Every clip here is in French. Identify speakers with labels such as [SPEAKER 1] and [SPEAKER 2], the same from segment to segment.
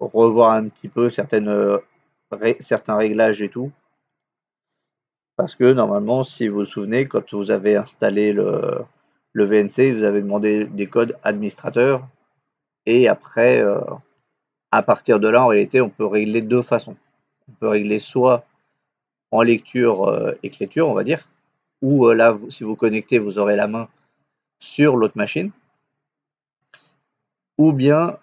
[SPEAKER 1] revoir un petit peu certains réglages et tout. Parce que normalement, si vous vous souvenez, quand vous avez installé le VNC, vous avez demandé des codes administrateurs. Et après, à partir de là, en réalité, on peut régler de deux façons. On peut régler soit en lecture-écriture, on va dire, où là, si vous connectez, vous aurez la main sur l'autre machine, ou bien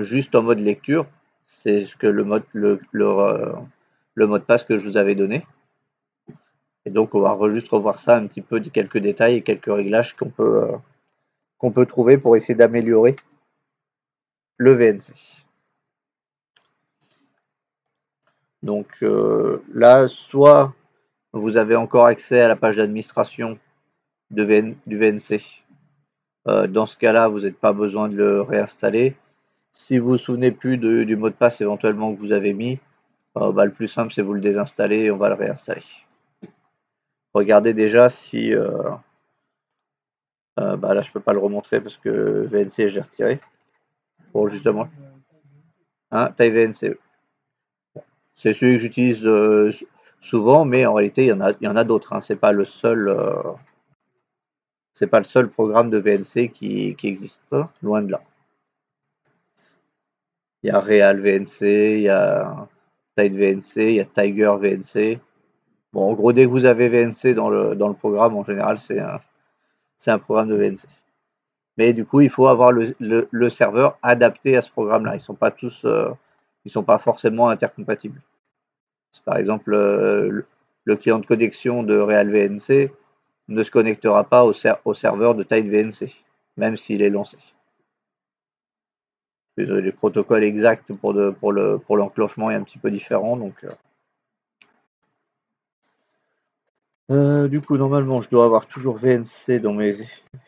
[SPEAKER 1] juste en mode lecture, c'est ce que le mot de passe que je vous avais donné. Et donc on va juste revoir ça un petit peu, quelques détails et quelques réglages qu'on peut trouver pour essayer d'améliorer le VNC. Donc là, soit vous avez encore accès à la page d'administration du VNC. Dans ce cas-là, vous n'avez pas besoin de le réinstaller. Si vous ne vous souvenez plus du mot de passe éventuellement que vous avez mis, le plus simple c'est vous le désinstaller et on va le réinstaller. Regardez déjà si là je peux pas le remontrer parce que VNC je l'ai retiré. Bon justement. Hein, taille VNC. C'est celui que j'utilise souvent, mais en réalité il y en a d'autres. Hein. C'est pas le seul programme de VNC qui existe, hein, loin de là. Il y a Real VNC, il y a Tide VNC, il y a Tiger VNC. Bon, en gros, dès que vous avez VNC dans le programme, en général, c'est un programme de VNC. Mais du coup, il faut avoir le serveur adapté à ce programme-là. Ils sont pas tous, ils sont pas forcément intercompatibles. Par exemple, le client de connexion de Real VNC ne se connectera pas au serveur de Tide VNC, même s'il est lancé. Les protocoles exacts pour l'enclenchement est un petit peu différent, donc. Du coup, normalement, je dois avoir toujours VNC dans mes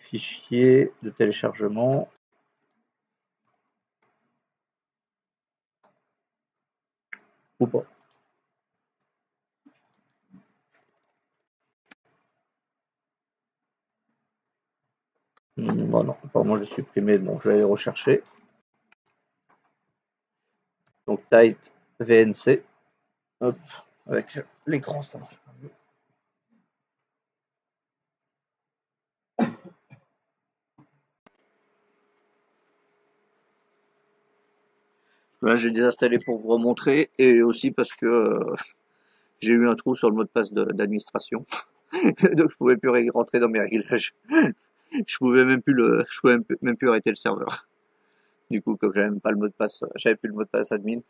[SPEAKER 1] fichiers de téléchargement. Ou pas. Bon, non, apparemment, je l'ai supprimé. Bon, je vais aller rechercher. Donc, Tight VNC. Hop, avec l'écran, ça marche pas mieux. Là, j'ai désinstallé pour vous remontrer et aussi parce que j'ai eu un trou sur le mot de passe d'administration. Donc, je pouvais plus rentrer dans mes réglages. Je pouvais même plus arrêter le serveur. Du coup, comme j'avais même pas le mot de passe, j'avais plus le mot de passe admin,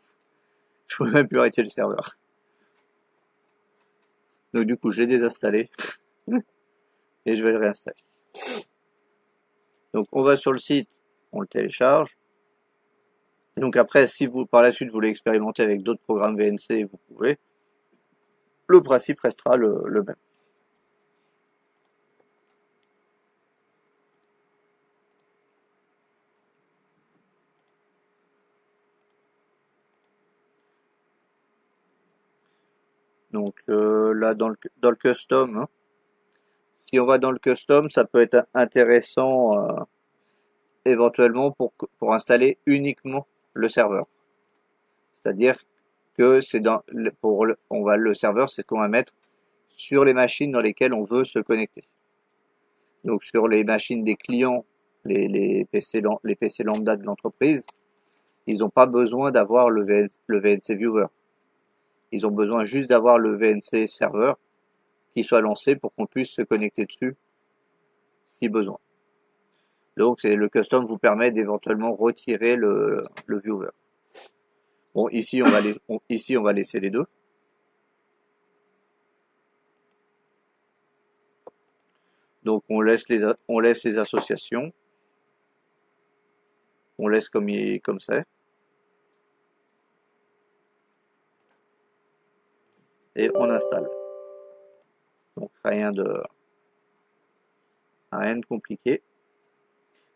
[SPEAKER 1] je pouvais même plus arrêter le serveur. Donc du coup, je l'ai désinstallé et je vais le réinstaller. Donc on va sur le site, on le télécharge. Donc après, si vous par la suite vous voulez expérimenter avec d'autres programmes VNC, vous pouvez. Le principe restera le même. Donc là dans le custom, hein, si on va dans le custom, ça peut être intéressant éventuellement pour installer uniquement le serveur. C'est-à-dire que c'est le serveur, c'est qu'on va mettre sur les machines dans lesquelles on veut se connecter. Donc sur les machines des clients, les PC lambda de l'entreprise, ils n'ont pas besoin d'avoir le VNC Viewer. Ils ont besoin juste d'avoir le VNC serveur qui soit lancé pour qu'on puisse se connecter dessus si besoin. Donc le custom vous permet d'éventuellement retirer le viewer. Bon, ici on va laisser les deux. Donc on laisse les associations. On laisse comme c'est. Et on installe. Donc rien de compliqué.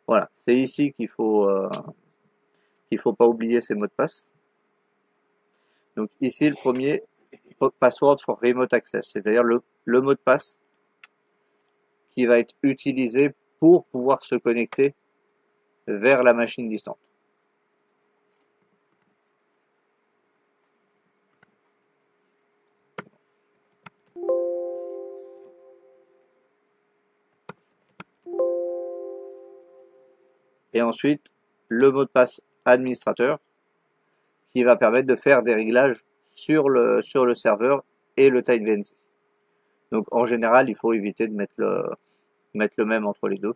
[SPEAKER 1] Voilà, c'est ici qu'il faut pas oublier ces mots de passe. Donc ici le premier, password for remote access, c'est-à-dire le mot de passe qui va être utilisé pour pouvoir se connecter vers la machine distante. et ensuite le mot de passe administrateur qui va permettre de faire des réglages sur le serveur et le TideVNC. Donc en général, il faut éviter de mettre le même entre les deux.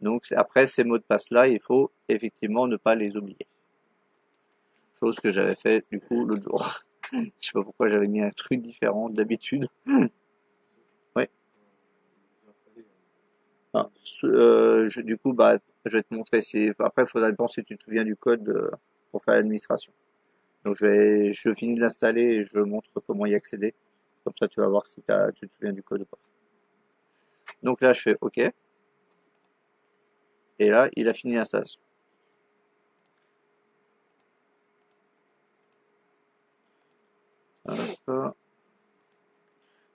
[SPEAKER 1] Donc après ces mots de passe là, il faut effectivement ne pas les oublier. Chose que j'avais fait du coup l'autre jour. Je sais pas pourquoi j'avais mis un truc différent d'habitude. Ouais. Ah, du coup, bah, je vais te montrer. Après, il faudra dépendre si tu te souviens du code pour faire l'administration. Donc je finis de l'installer et je montre comment y accéder. Comme ça, tu vas voir si tu te souviens du code ou pas. Donc là, je fais OK. Et là, il a fini l'installation.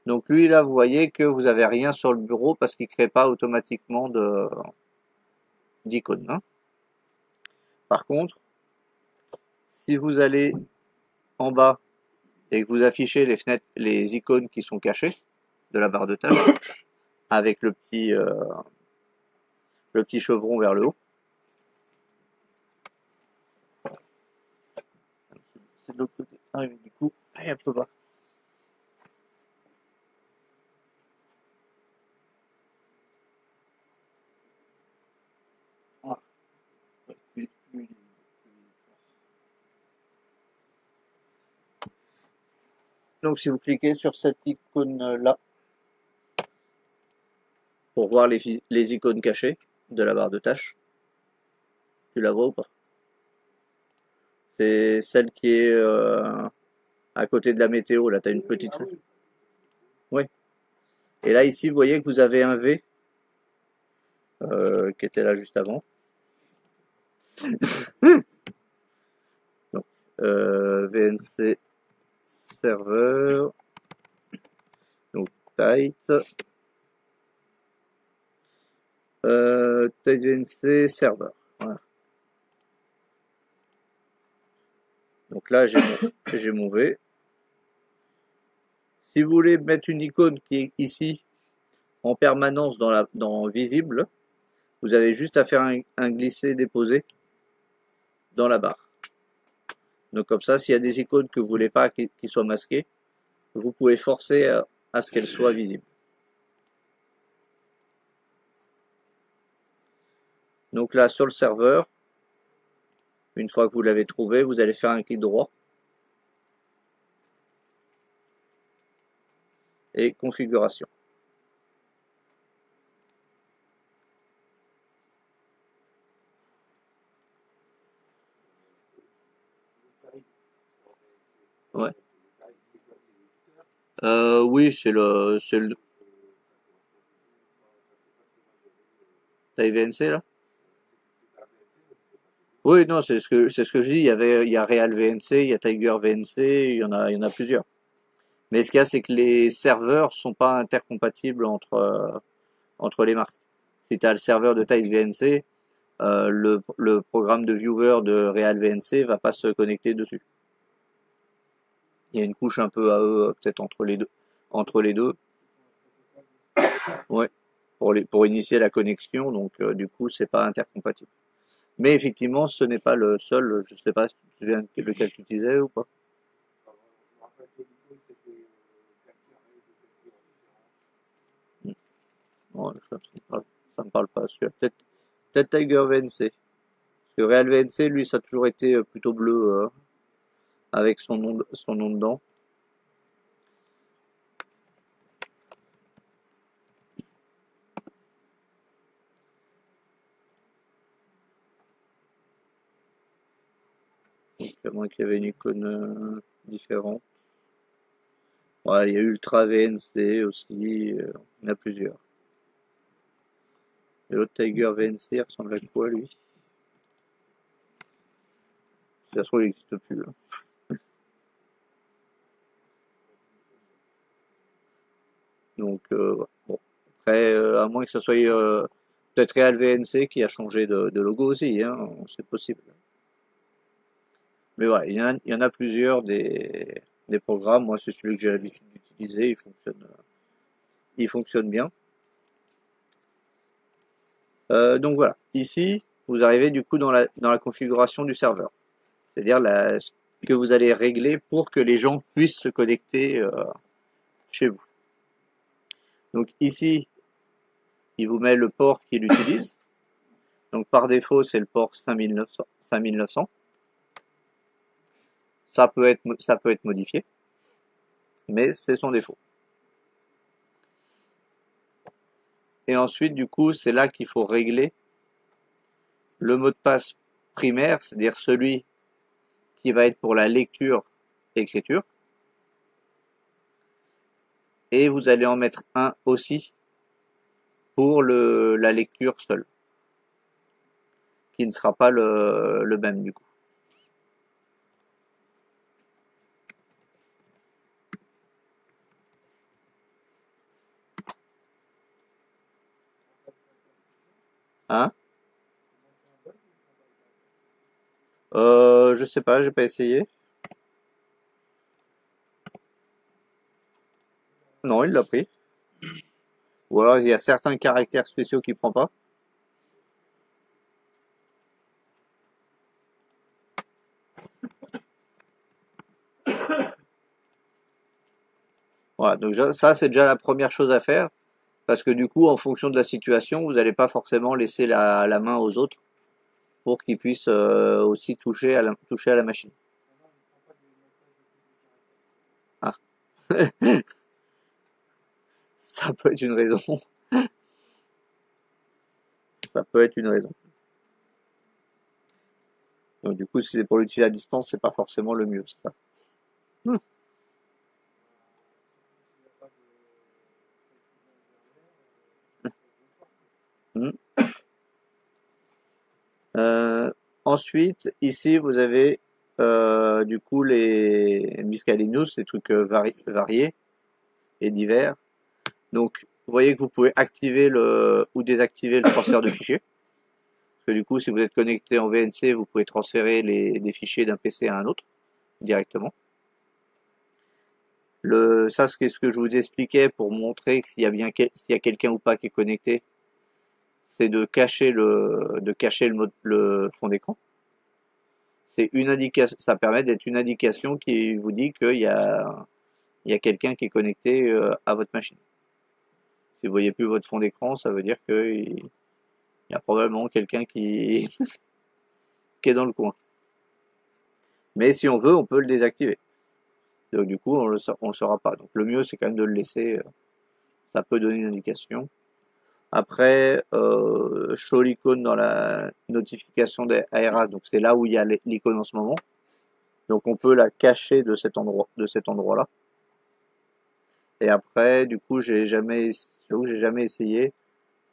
[SPEAKER 1] Donc lui, là, vous voyez que vous avez rien sur le bureau parce qu'il ne crée pas automatiquement d'icône. Hein. Par contre, si vous allez en bas et que vous affichez les fenêtres, les icônes qui sont cachées de la barre de tâches, avec le petit chevron vers le haut. C'est de l'autre côté. Ah oui, du coup, un peu bas. Donc si vous cliquez sur cette icône-là, pour voir les icônes cachées de la barre de tâches, tu la vois ou pas? C'est celle qui est à côté de la météo, là tu as une petite flèche. Oui. Et là ici, vous voyez que vous avez un V qui était là juste avant. Donc, VNC serveur, donc tight, TideVNC serveur. Voilà. Donc là, j'ai mon V. Si vous voulez mettre une icône qui est ici en permanence dans visible, vous avez juste à faire un glisser-déposer dans la barre. Donc comme ça, s'il y a des icônes que vous voulez pas qui soient masquées, vous pouvez forcer à ce qu'elles soient visibles. Donc là, sur le serveur, une fois que vous l'avez trouvé, vous allez faire un clic droit et configuration. Ouais. Oui, c'est le TideVNC là. Oui, non, c'est ce que je dis. Il y a Real VNC, il y a Tiger VNC, il y en a plusieurs. Mais ce qu'il y a, c'est que les serveurs sont pas intercompatibles entre les marques. Si tu as le serveur de Tide VNC, le programme de viewer de Real VNC va pas se connecter dessus. Il y a une couche un peu à eux, peut-être entre les deux. Entre les deux. Ouais. Pour initier la connexion, donc du coup, c'est pas intercompatible. Mais effectivement, ce n'est pas le seul. Je sais pas si tu te souviens lequel tu utilisais ou pas. Ouais, ça me parle pas. Peut-être Tiger VNC. Parce que Real VNC, lui, ça a toujours été plutôt bleu avec son nom dedans. Donc, à moins qu'il y avait une icône différente. Ouais, il y a Ultra VNC aussi, il y en a plusieurs. Et l'autre Tiger VNC, il ressemble à quoi lui? Si ça se trouve, il n'existe plus. Hein. Donc, bon. Après, à moins que ça soit peut-être Real VNC qui a changé de logo aussi, hein, c'est possible. Mais voilà, il y en a plusieurs des programmes. Moi, c'est celui que j'ai l'habitude d'utiliser, il fonctionne il fonctionne bien. Donc voilà, ici vous arrivez du coup dans la configuration du serveur, c'est-à-dire ce que vous allez régler pour que les gens puissent se connecter chez vous. Donc ici, il vous met le port qu'il utilise. Donc par défaut, c'est le port 5900. Ça peut être modifié, mais c'est son défaut. Et ensuite, du coup, c'est là qu'il faut régler le mot de passe primaire, c'est-à-dire celui qui va être pour la lecture-écriture. Et vous allez en mettre un aussi pour la lecture seule, qui ne sera pas le même du coup. Hein? Je sais pas, j'ai pas essayé. Non, il l'a pris. Ou alors il y a certains caractères spéciaux qu'il prend pas. Voilà, donc ça c'est déjà la première chose à faire, parce que du coup, en fonction de la situation, vous n'allez pas forcément laisser la main aux autres pour qu'ils puissent aussi toucher à la machine. Ah, ça peut être une raison. Ça peut être une raison. Donc du coup, si c'est pour l'utiliser à distance, c'est pas forcément le mieux, c'est ça. Hmm. Hmm. Ensuite, ici, vous avez du coup les miscellaneous, les trucs variés et divers. Donc, vous voyez que vous pouvez activer ou désactiver le transfert de fichiers. Parce que du coup, si vous êtes connecté en VNC, vous pouvez transférer des fichiers d'un PC à un autre directement. Ça, c'est ce que je vous expliquais pour montrer que s'il y a quelqu'un ou pas qui est connecté, c'est de cacher le fond d'écran. C'est une indication, ça permet d'être une indication qui vous dit qu'il y a quelqu'un qui est connecté à votre machine. Si vous voyez plus votre fond d'écran, ça veut dire qu'il y a probablement quelqu'un qui est dans le coin. Mais si on veut, on peut le désactiver. Donc, du coup, on le saura pas. Donc le mieux, c'est quand même de le laisser. Ça peut donner une indication. Après, show l'icône dans la notification des ARA. Donc c'est là où il y a l'icône en ce moment. Donc on peut la cacher de cet endroit-là. Et après, du coup, j'ai jamais essayé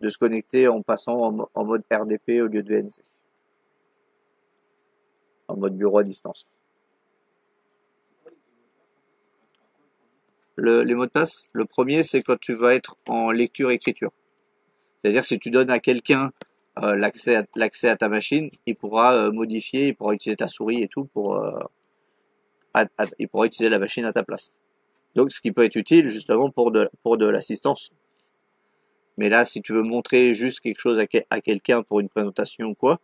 [SPEAKER 1] de se connecter en passant en mode RDP au lieu de VNC. En mode bureau à distance. Les mots de passe, le premier, c'est quand tu vas être en lecture-écriture. C'est-à-dire si tu donnes à quelqu'un l'accès à ta machine, il pourra modifier, il pourra utiliser ta souris et tout il pourra utiliser la machine à ta place. Donc ce qui peut être utile justement pour de l'assistance. Mais là, si tu veux montrer juste quelque chose à quelqu'un pour une présentation ou quoi,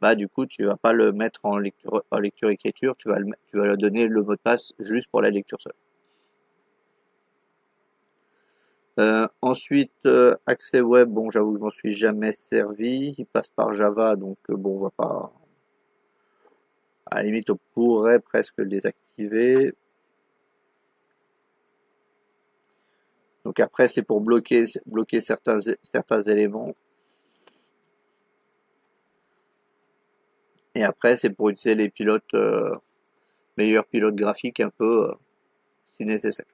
[SPEAKER 1] bah du coup tu vas pas le mettre en lecture-écriture, tu vas lui donner le mot de passe juste pour la lecture seule. Ensuite, accès web, bon j'avoue que je m'en suis jamais servi, il passe par Java, donc bon on va pas. À la limite on pourrait presque le désactiver. Donc après c'est pour bloquer certains éléments. Et après c'est pour utiliser les pilotes, meilleurs pilotes graphiques un peu si nécessaire.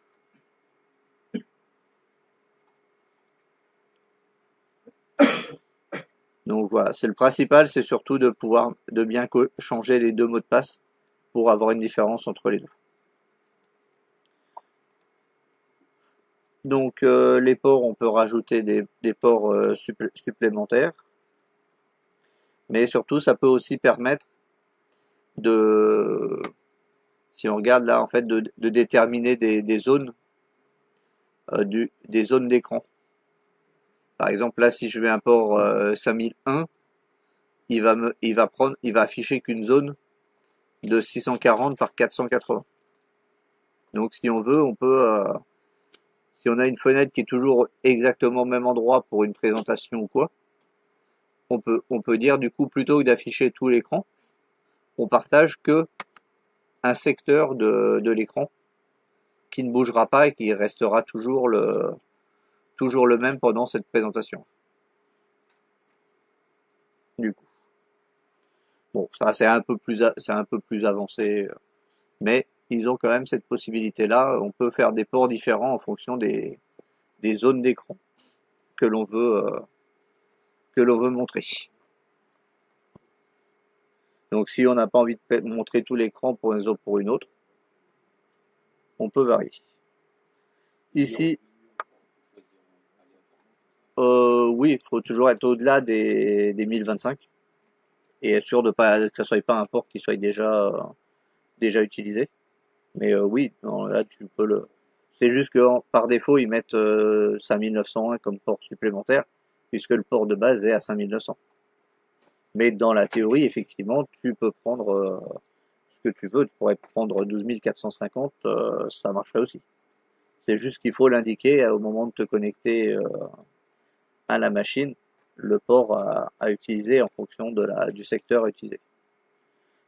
[SPEAKER 1] Donc voilà, c'est le principal, c'est surtout de bien changer les deux mots de passe pour avoir une différence entre les deux. Donc les ports, on peut rajouter des ports supplémentaires, mais surtout ça peut aussi permettre si on regarde là en fait, de déterminer des zones des zones d'écran. Par exemple, là, si je mets un port 5001, il va afficher qu'une zone de 640 par 480. Donc, si on veut, si on a une fenêtre qui est toujours exactement au même endroit pour une présentation ou quoi, on peut dire du coup, plutôt que d'afficher tout l'écran, on partage que un secteur de l'écran qui ne bougera pas et qui restera toujours le même pendant cette présentation. Du coup. Bon, ça c'est un peu plus avancé, mais ils ont quand même cette possibilité-là. On peut faire des ports différents en fonction des zones d'écran que l'on veut montrer. Donc si on n'a pas envie de montrer tout l'écran pour une autre, on peut varier. Ici, oui, il faut toujours être au-delà des 1025 et être sûr de pas que ça soit pas un port qui soit déjà utilisé. Mais oui, non, là tu peux le. C'est juste que par défaut ils mettent 5901 comme port supplémentaire puisque le port de base est à 5900. Mais dans la théorie, effectivement, tu peux prendre ce que tu veux. Tu pourrais prendre 12450, ça marcherait aussi. C'est juste qu'il faut l'indiquer au moment de te connecter à la machine, le port à utiliser en fonction du secteur à utiliser.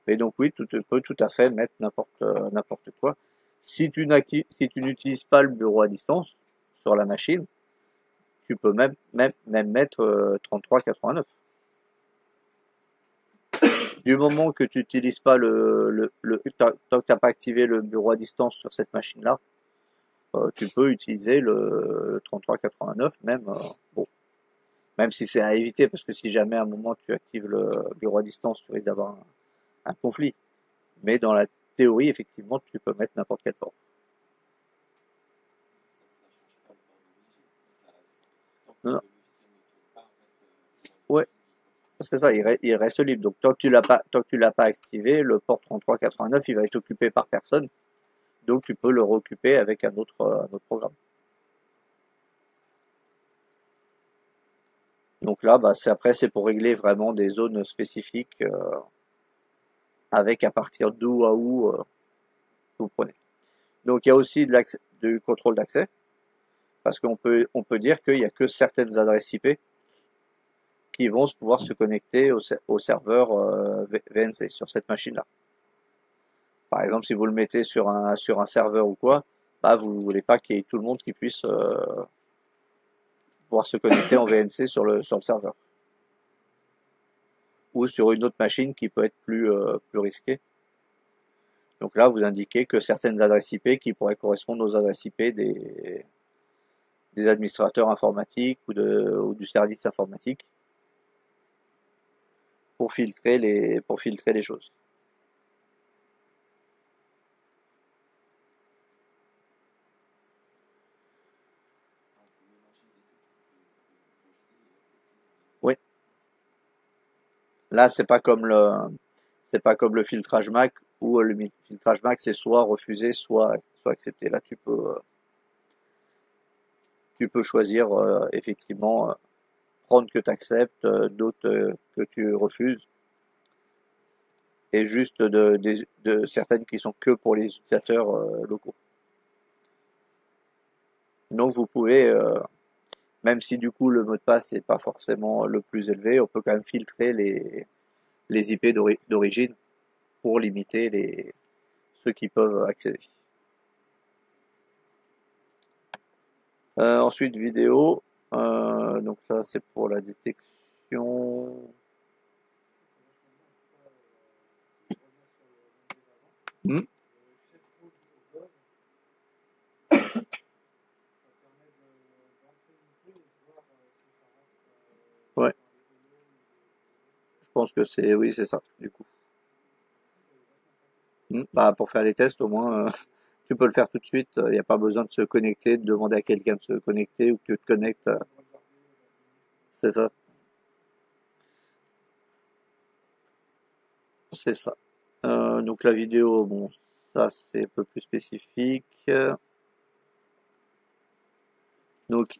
[SPEAKER 1] Mais donc oui, tu peux tout à fait mettre n'importe quoi. Si tu n'utilises pas le bureau à distance sur la machine, tu peux même mettre 3389. Du moment que tu n'utilises pas tant que tu n'as pas activé le bureau à distance sur cette machine-là, tu peux utiliser le 3389 même. Bon, même si c'est à éviter, parce que si jamais à un moment tu actives le bureau à distance, tu risques d'avoir un conflit. Mais dans la théorie, effectivement, tu peux mettre n'importe quel port. Non, non. Ouais, c'est ça, il reste libre. Donc tant que tu l'as pas activé, le port 3389, il va être occupé par personne. Donc tu peux le réoccuper avec un autre programme. Donc là, bah, c'est pour régler vraiment des zones spécifiques avec à partir d'où à où vous prenez. Donc il y a aussi du contrôle d'accès parce qu'on peut dire qu'il n'y a que certaines adresses IP qui vont pouvoir se connecter au serveur VNC sur cette machine-là. Par exemple, si vous le mettez sur un serveur ou quoi, bah vous voulez pas qu'il y ait tout le monde qui puisse pouvoir se connecter en VNC sur le serveur. Ou sur une autre machine qui peut être plus risquée. Donc là, vous indiquez que certaines adresses IP qui pourraient correspondre aux adresses IP des administrateurs informatiques ou du service informatique pour filtrer les choses. Oui. Là, c'est pas comme le filtrage MAC où le filtrage MAC c'est soit refusé, soit accepté. Là, tu peux choisir effectivement prendre que tu acceptes, d'autres que tu refuses, et juste de certaines qui sont que pour les utilisateurs locaux. Donc vous pouvez, même si du coup le mot de passe n'est pas forcément le plus élevé, on peut quand même filtrer les IP d'origine pour limiter ceux qui peuvent accéder. Ensuite vidéo, donc ça c'est pour la détection. Hmm. Ouais, je pense que oui c'est ça du coup. Bah pour faire les tests au moins tu peux le faire tout de suite, il n'y a pas besoin de se connecter, de demander à quelqu'un de se connecter ou que tu te connectes. C'est ça. C'est ça. Donc la vidéo, bon, ça c'est un peu plus spécifique. Hmm. Bah, pour faire les tests au moins tu peux le faire tout de suite, il n'y a pas besoin de se connecter, de demander à quelqu'un de se connecter ou que tu te connectes. C'est ça. Donc la vidéo, bon, ça c'est un peu plus spécifique. Donc, la vidéo, bon, ça c'est un peu plus spécifique. Donc, Donc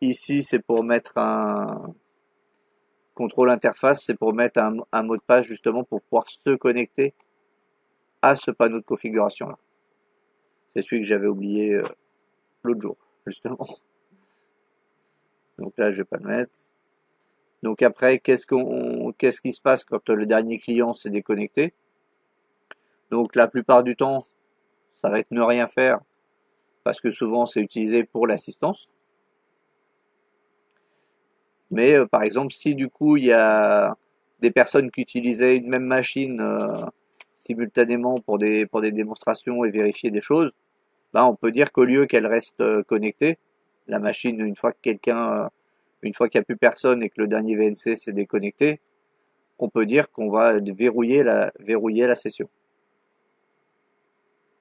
[SPEAKER 1] ici c'est pour mettre un contrôle interface, c'est pour mettre un mot de passe justement pour pouvoir se connecter à ce panneau de configuration là. C'est celui que j'avais oublié l'autre jour justement. Donc là je vais pas le mettre. Donc après qu'est-ce qui se passe quand le dernier client s'est déconnecté? Donc la plupart du temps ça va être ne rien faire parce que souvent c'est utilisé pour l'assistance. Mais par exemple, si du coup il y a des personnes qui utilisaient une même machine simultanément pour des démonstrations et vérifier des choses, ben on peut dire qu'au lieu qu'elle reste connectée, la machine une fois qu'il n'y a plus personne et que le dernier VNC s'est déconnecté, on peut dire qu'on va verrouiller la session.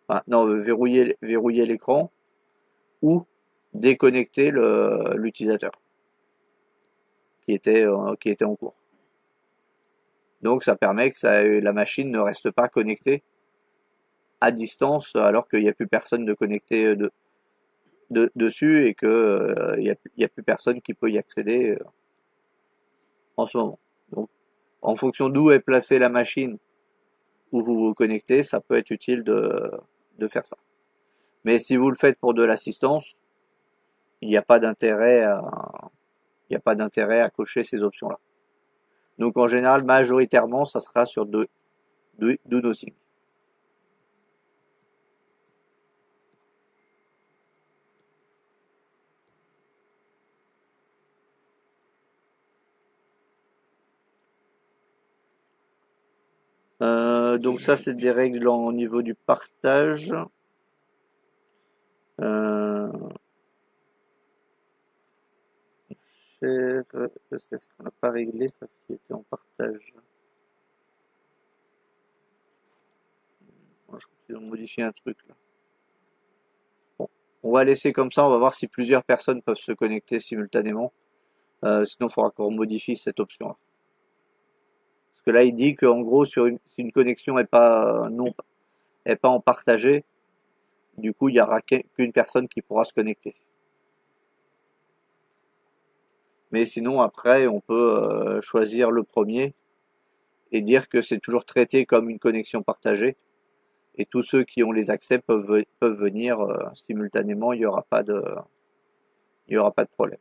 [SPEAKER 1] Enfin, non, verrouiller l'écran ou déconnecter l'utilisateur qui était en cours. Donc ça permet que la machine ne reste pas connectée à distance alors qu'il n'y a plus personne de connecté dessus et que il y a plus personne qui peut y accéder en ce moment. Donc en fonction d'où est placée la machine où vous vous connectez, ça peut être utile de faire ça. Mais si vous le faites pour de l'assistance, il n'y a pas d'intérêt à cocher ces options-là. Donc en général, majoritairement, ça sera sur do no sign. Donc ça, c'est des règles au niveau du partage. Est-ce qu'on n'a pas réglé ça si était en partage? Moi, je crois qu'ils ont modifié un truc là. Bon, on va laisser comme ça, on va voir si plusieurs personnes peuvent se connecter simultanément. Sinon, il faudra qu'on modifie cette option-là. Parce que là, il dit qu'en gros, si une connexion est pas en partagé, du coup, il n'y aura qu'une personne qui pourra se connecter. Mais sinon, après, on peut choisir le premier et dire que c'est toujours traité comme une connexion partagée. Et tous ceux qui ont les accès peuvent venir simultanément, il n'y aura pas de problème.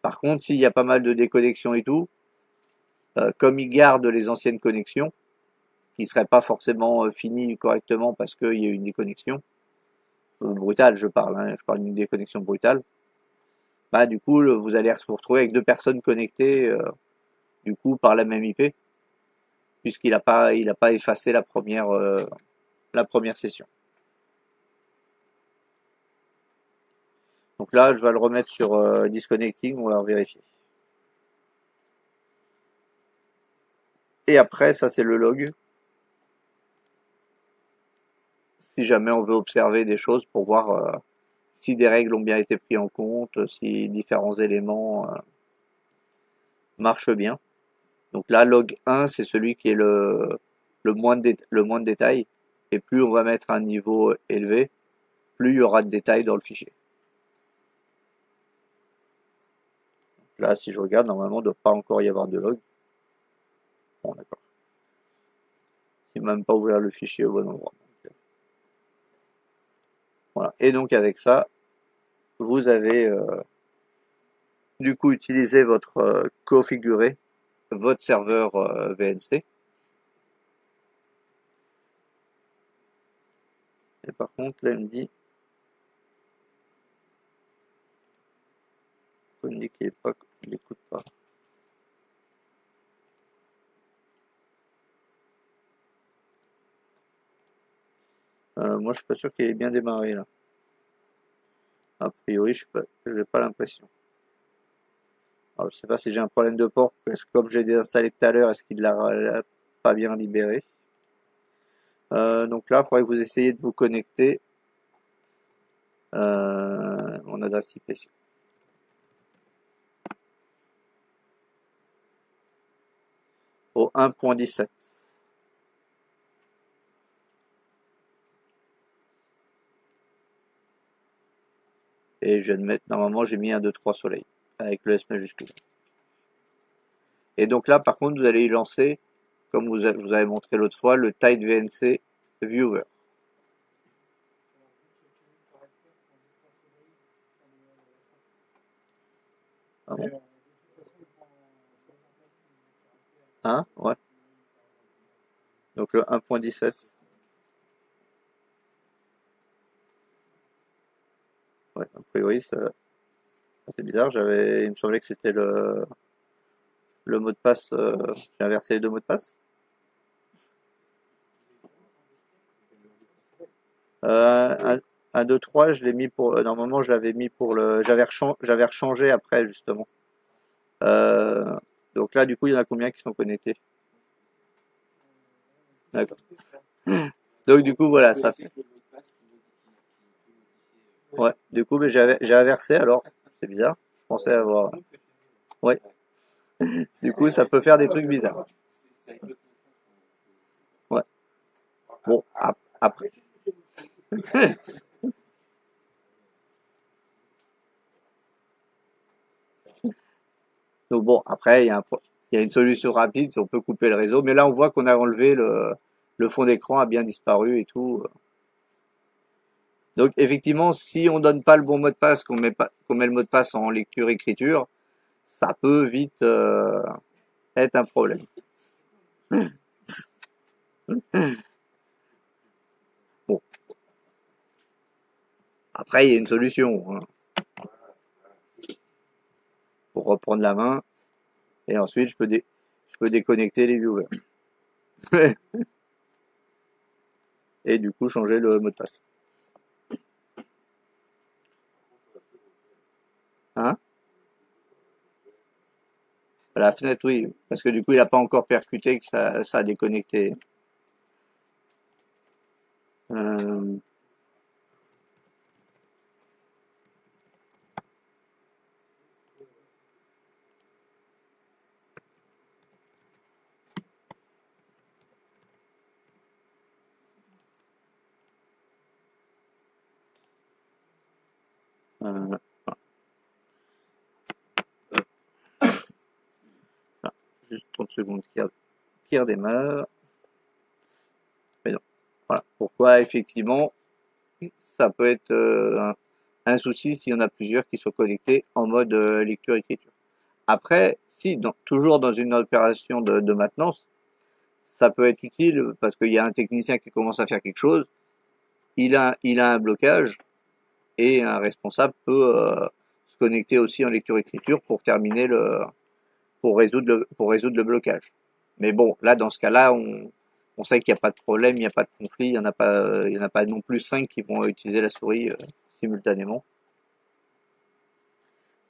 [SPEAKER 1] Par contre, s'il y a pas mal de déconnexions et tout, comme ils gardent les anciennes connexions, qui seraient pas forcément finies correctement parce qu'il y a eu une déconnexion, brutale je parle, hein, je parle d'une déconnexion brutale, bah du coup vous allez vous retrouver avec deux personnes connectées du coup par la même IP, puisqu'il a pas effacé la première session. Donc là, je vais le remettre sur disconnecting, on va vérifier. Et après, ça c'est le log. Si jamais on veut observer des choses pour voir si des règles ont bien été prises en compte, si différents éléments marchent bien. Donc là, log 1, c'est celui qui est le moins de détails. Et plus on va mettre un niveau élevé, plus il y aura de détails dans le fichier. Là, si je regarde, normalement, il ne doit pas encore y avoir de log. Bon, d'accord. Il ne même pas ouvert le fichier au bon endroit. Voilà. Et donc, avec ça, vous avez du coup utilisé configuré votre serveur VNC. Et par contre, là, il me dit qu'il n'écoute pas. Moi, je suis pas sûr qu'il ait bien démarré là. A priori, je n'ai pas l'impression. Alors, je sais pas si j'ai un problème de port, parce que comme j'ai désinstallé tout à l'heure, est-ce qu'il l'a pas bien libéré? Donc là, il faudrait que vous essayiez de vous connecter. Mon adresse IP. Au 1.17. Et je viens de mettre, normalement j'ai mis 1, 2, 3 soleil avec le S majuscule. Et donc là, par contre, vous allez y lancer, comme je vous avais montré l'autre fois, le Tide VNC Viewer. Ah bon? Hein? Ouais. Donc le 1.17. Ouais, a priori, c'est bizarre. Il me semblait que c'était le mot de passe. J'ai inversé les deux mots de passe. 1, 2, 3, je l'ai mis pour. Normalement, je l'avais mis pour le. J'avais rechangé après, justement. Euh, donc là, du coup, il y en a combien qui sont connectés? D'accord. Donc du coup, voilà, ça fait. Ouais, du coup, mais j'ai inversé alors. C'est bizarre. Je pensais avoir. Ouais. Du coup, ça peut faire des trucs bizarres. Ouais. Bon, après. Donc bon, après, il y a une solution rapide, on peut couper le réseau, mais là on voit qu'on a enlevé le fond d'écran a bien disparu et tout. Donc effectivement, si on donne pas le bon mot de passe, qu'on met le mot de passe en lecture-écriture, ça peut vite être un problème. Bon, après il y a une solution hein, pour reprendre la main et ensuite je peux déconnecter les viewers et du coup changer le mot de passe. Hein? La fenêtre, oui, parce que du coup il n'a pas encore percuté que ça a déconnecté. Euh, euh, Juste 30 secondes qui redémarre. Mais non. Voilà. Pourquoi effectivement ça peut être un souci s'il y en a plusieurs qui sont connectés en mode lecture-écriture. Après, si toujours dans une opération de maintenance, ça peut être utile parce qu'il y a un technicien qui commence à faire quelque chose, il a un blocage et un responsable peut se connecter aussi en lecture-écriture pour terminer pour résoudre le blocage. Mais bon, là, dans ce cas-là, on sait qu'il n'y a pas de problème, il n'y a pas de conflit, il y en a pas non plus 5 qui vont utiliser la souris simultanément.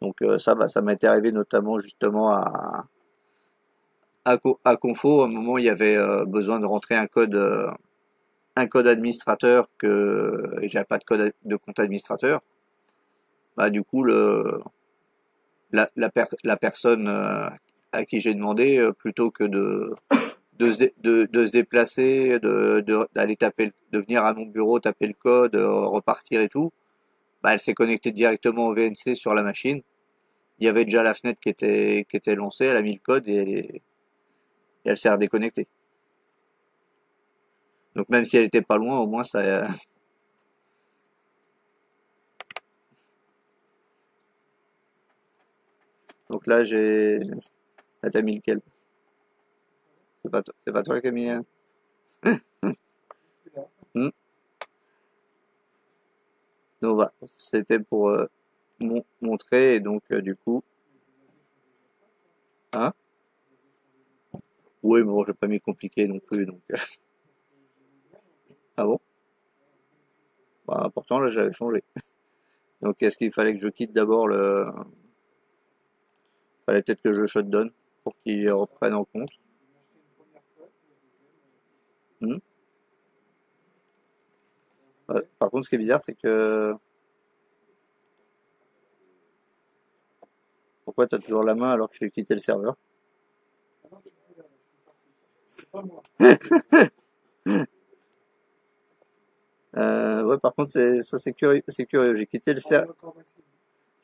[SPEAKER 1] Donc ça m'était arrivé notamment justement à Confo, à un moment il y avait besoin de rentrer un code administrateur et j'avais pas de code de compte administrateur. Bah du coup la personne à qui j'ai demandé plutôt que de se déplacer, d'aller de venir à mon bureau, taper le code, repartir et tout, bah, elle s'est connectée directement au VNC sur la machine. Il y avait déjà la fenêtre qui était lancée, elle a mis le code et elle s'est redéconnectée. Donc même si elle était pas loin, au moins ça. Donc là j'ai. Là t'as mis lequel? C'est pas toi qui as mis. Hmm. Donc voilà, c'était pour montrer et donc du coup. Hein? Oui, bon, je vais pas m'y compliquer non plus donc. Ah bon? Bah, pourtant là j'avais changé. Donc est-ce qu'il fallait que je quitte d'abord le. Fallait peut-être que je shutdown pour qu'il reprenne en compte. Hmm. Par contre, ce qui est bizarre, c'est que. Pourquoi t'as toujours la main alors que j'ai quitté le serveur? Ouais, par contre, c'est curieux, c'est curieux. J'ai quitté le serveur.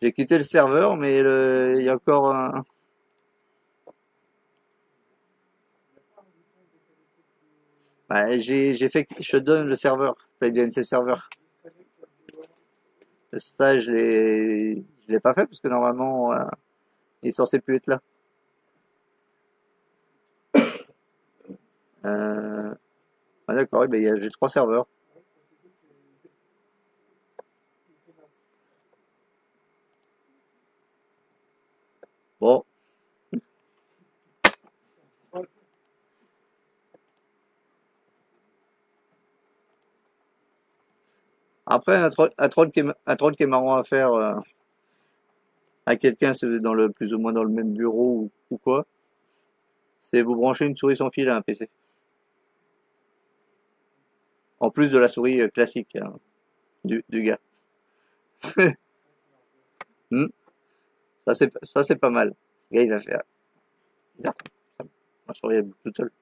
[SPEAKER 1] J'ai quitté le serveur, mais il y a encore un... Bah, j'ai fait shutdown le serveur, le DNC serveur. Ça, je l'ai pas fait parce que normalement, il est censé plus être là. Euh, ah d'accord, oui, ben, j'ai 3 serveurs. Bon, après, un troll qui est marrant à faire à quelqu'un, c'est dans le plus ou moins dans le même bureau ou quoi, c'est vous branchez une souris sans fil à un PC. En plus de la souris classique hein, du gars. Hmm, ça c'est pas mal. Le gars il va faire bizarre. Ma souris elle bouge toute seule.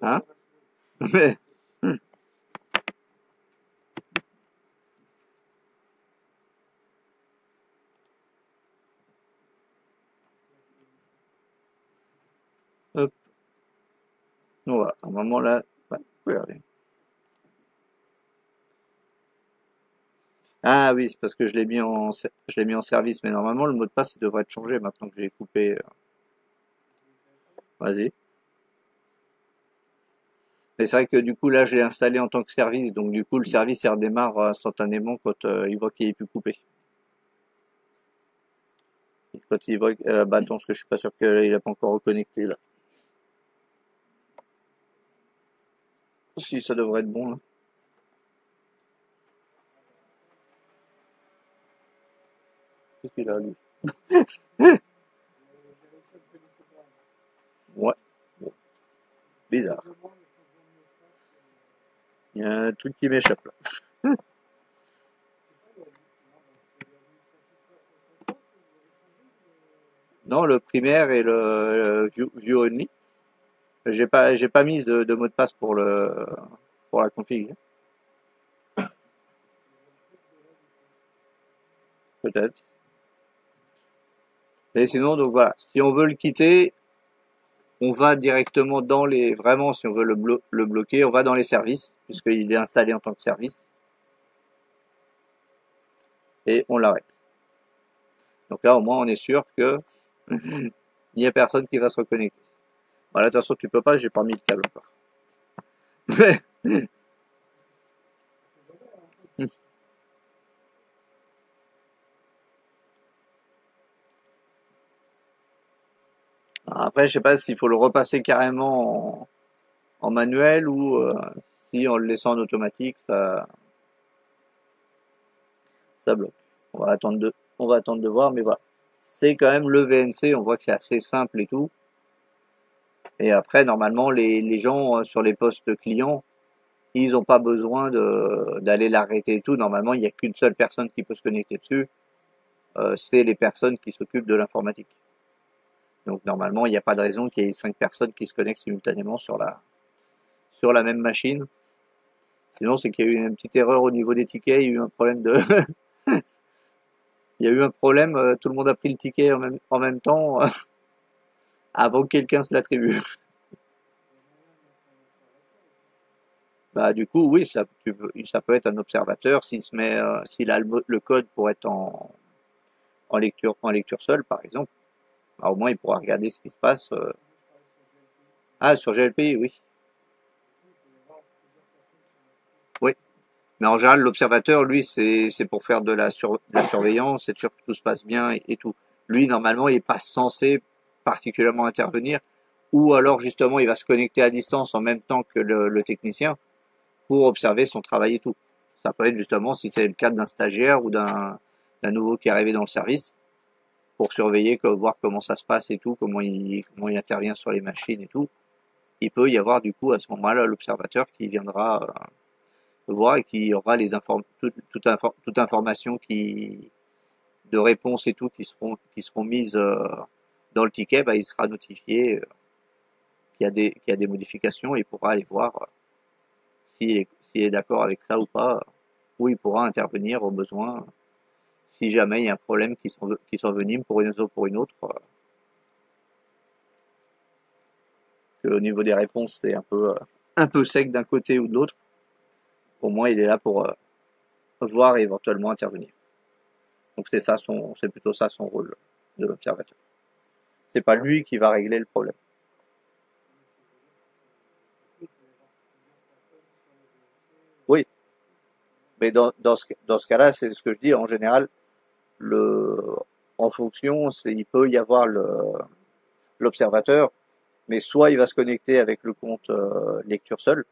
[SPEAKER 1] Hein? Mais, hmm, hop, voilà. À un moment là, ouais, regardez. Ah oui, c'est parce que je l'ai mis en service, mais normalement le mot de passe il devrait être changé maintenant que j'ai coupé. Vas-y. Mais c'est vrai que du coup là je l'ai installé en tant que service, donc du coup le service il redémarre instantanément quand il voit qu'il est plus coupé. Et quand il voit, bah attends, parce que je suis pas sûr qu'il a pas encore reconnecté là. Si ça devrait être bon là. Qu'est-ce qu'il a lui? Ouais, bon, bizarre. Il y a un truc qui m'échappe là. Non, le primaire et le view only. J'ai pas mis de mot de passe pour la config. Peut-être. Mais sinon, donc voilà. Si on veut le quitter, on va directement dans les, vraiment, si on veut le bloquer, on va dans les services, puisqu'il est installé en tant que service, et on l'arrête. Donc là, au moins, on est sûr que il n'y a personne qui va se reconnecter. Voilà, de toute façon, tu peux pas, j'ai pas mis le câble encore. Après, je sais pas s'il faut le repasser carrément en manuel ou si en le laissant en automatique, ça bloque. On va attendre de voir, mais voilà. C'est quand même le VNC, on voit que c'est assez simple et tout. Et après, normalement, les gens sur les postes clients, ils n'ont pas besoin d'aller l'arrêter et tout. Normalement, il n'y a qu'une seule personne qui peut se connecter dessus. C'est les personnes qui s'occupent de l'informatique. Donc normalement, il n'y a pas de raison qu'il y ait 5 personnes qui se connectent simultanément sur la même machine. Sinon, c'est qu'il y a eu une petite erreur au niveau des tickets, il y a eu un problème de, il y a eu un problème, tout le monde a pris le ticket en même temps, avant que quelqu'un se l'attribue. Bah, du coup, oui, ça peut être un observateur s'il a le code pour être en lecture seule, par exemple. Bah, au moins, il pourra regarder ce qui se passe. Ah, sur GLPI, oui. Oui. Mais en général, l'observateur, lui, c'est pour faire de la surveillance, être sûr que tout se passe bien et tout. Lui, normalement, il n'est pas censé particulièrement intervenir, ou alors justement, il va se connecter à distance en même temps que le technicien pour observer son travail et tout. Ça peut être justement si c'est le cas d'un stagiaire ou d'un nouveau qui est arrivé dans le service, pour surveiller, voir comment ça se passe et tout, comment il intervient sur les machines et tout. Il peut y avoir du coup à ce moment-là l'observateur qui viendra voir et qui aura toute information de réponse et tout qui seront mises dans le ticket, bah, il sera notifié qu'il y a des modifications et il pourra aller voir s'il est d'accord avec ça ou pas, où il pourra intervenir au besoin si jamais il y a un problème qui s'envenime pour une raison ou pour une autre. Au niveau des réponses, c'est un peu sec d'un côté ou de l'autre. Au moins, il est là pour voir et éventuellement intervenir. Donc c'est plutôt ça son rôle de l'observateur. C'est pas lui qui va régler le problème. Oui, mais dans ce cas-là, c'est ce que je dis, en général, en fonction, il peut y avoir l'observateur, mais soit il va se connecter avec le compte lecture seul,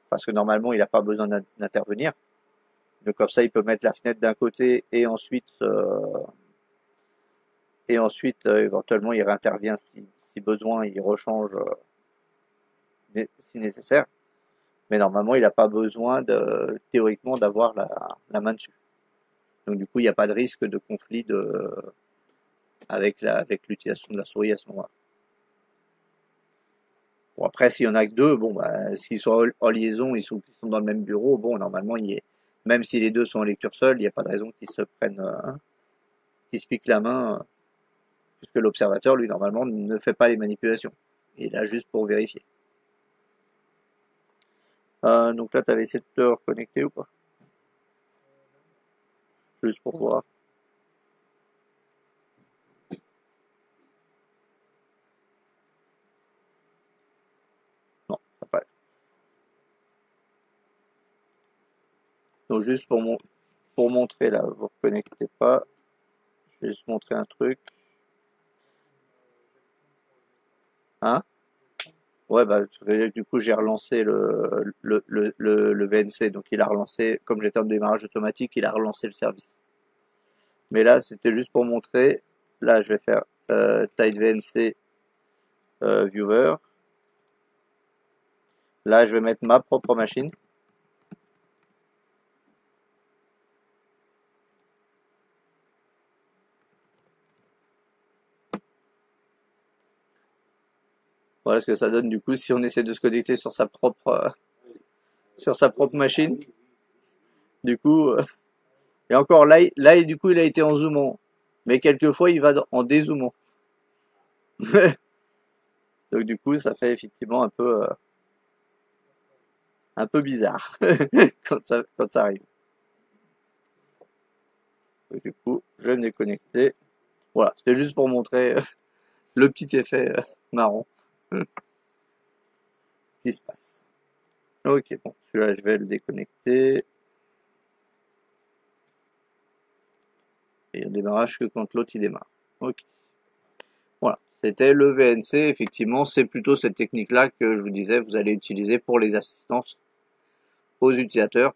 [SPEAKER 1] parce que normalement il n'a pas besoin d'intervenir. Donc comme ça, il peut mettre la fenêtre d'un côté et ensuite éventuellement il réintervient si besoin, il rechange si nécessaire. Mais normalement, il n'a pas besoin théoriquement d'avoir la main dessus. Donc du coup, il n'y a pas de risque de conflit avec l'utilisation de la souris à ce moment-là. Bon, après, s'il y en a que deux, bon, bah, s'ils sont en liaison, ils sont dans le même bureau, bon, normalement, même si les deux sont en lecture seule, il n'y a pas de raison qu'ils se prennent, qu'ils se piquent la main, puisque l'observateur, lui, normalement, ne fait pas les manipulations. Il est là juste pour vérifier. Donc là, tu avais essayé de te reconnecter ou pas? Juste pour voir. Non, pas. Donc juste pour montrer là, vous ne reconnectez pas. Je vais juste montrer un truc. Hein? Ouais, bah, du coup, j'ai relancé le VNC. Donc, il a relancé, comme j'étais en démarrage automatique, il a relancé le service. Mais là, c'était juste pour montrer. Là, je vais faire Tide VNC Viewer. Là, je vais mettre ma propre machine. Voilà ce que ça donne du coup si on essaie de se connecter sur sa propre machine. Du coup, et encore là, du coup, il a été en zoomant. Mais quelquefois, il va en dézoomant. Donc du coup, ça fait effectivement un peu bizarre quand ça arrive. Donc, du coup, je vais me déconnecter. Voilà, c'était juste pour montrer le petit effet marrant qui se passe. Ok, bon, celui-là, je vais le déconnecter. Et on démarrage que quand l'autre il démarre. Ok. Voilà, c'était le VNC. Effectivement, c'est plutôt cette technique-là que je vous disais, vous allez utiliser pour les assistances aux utilisateurs.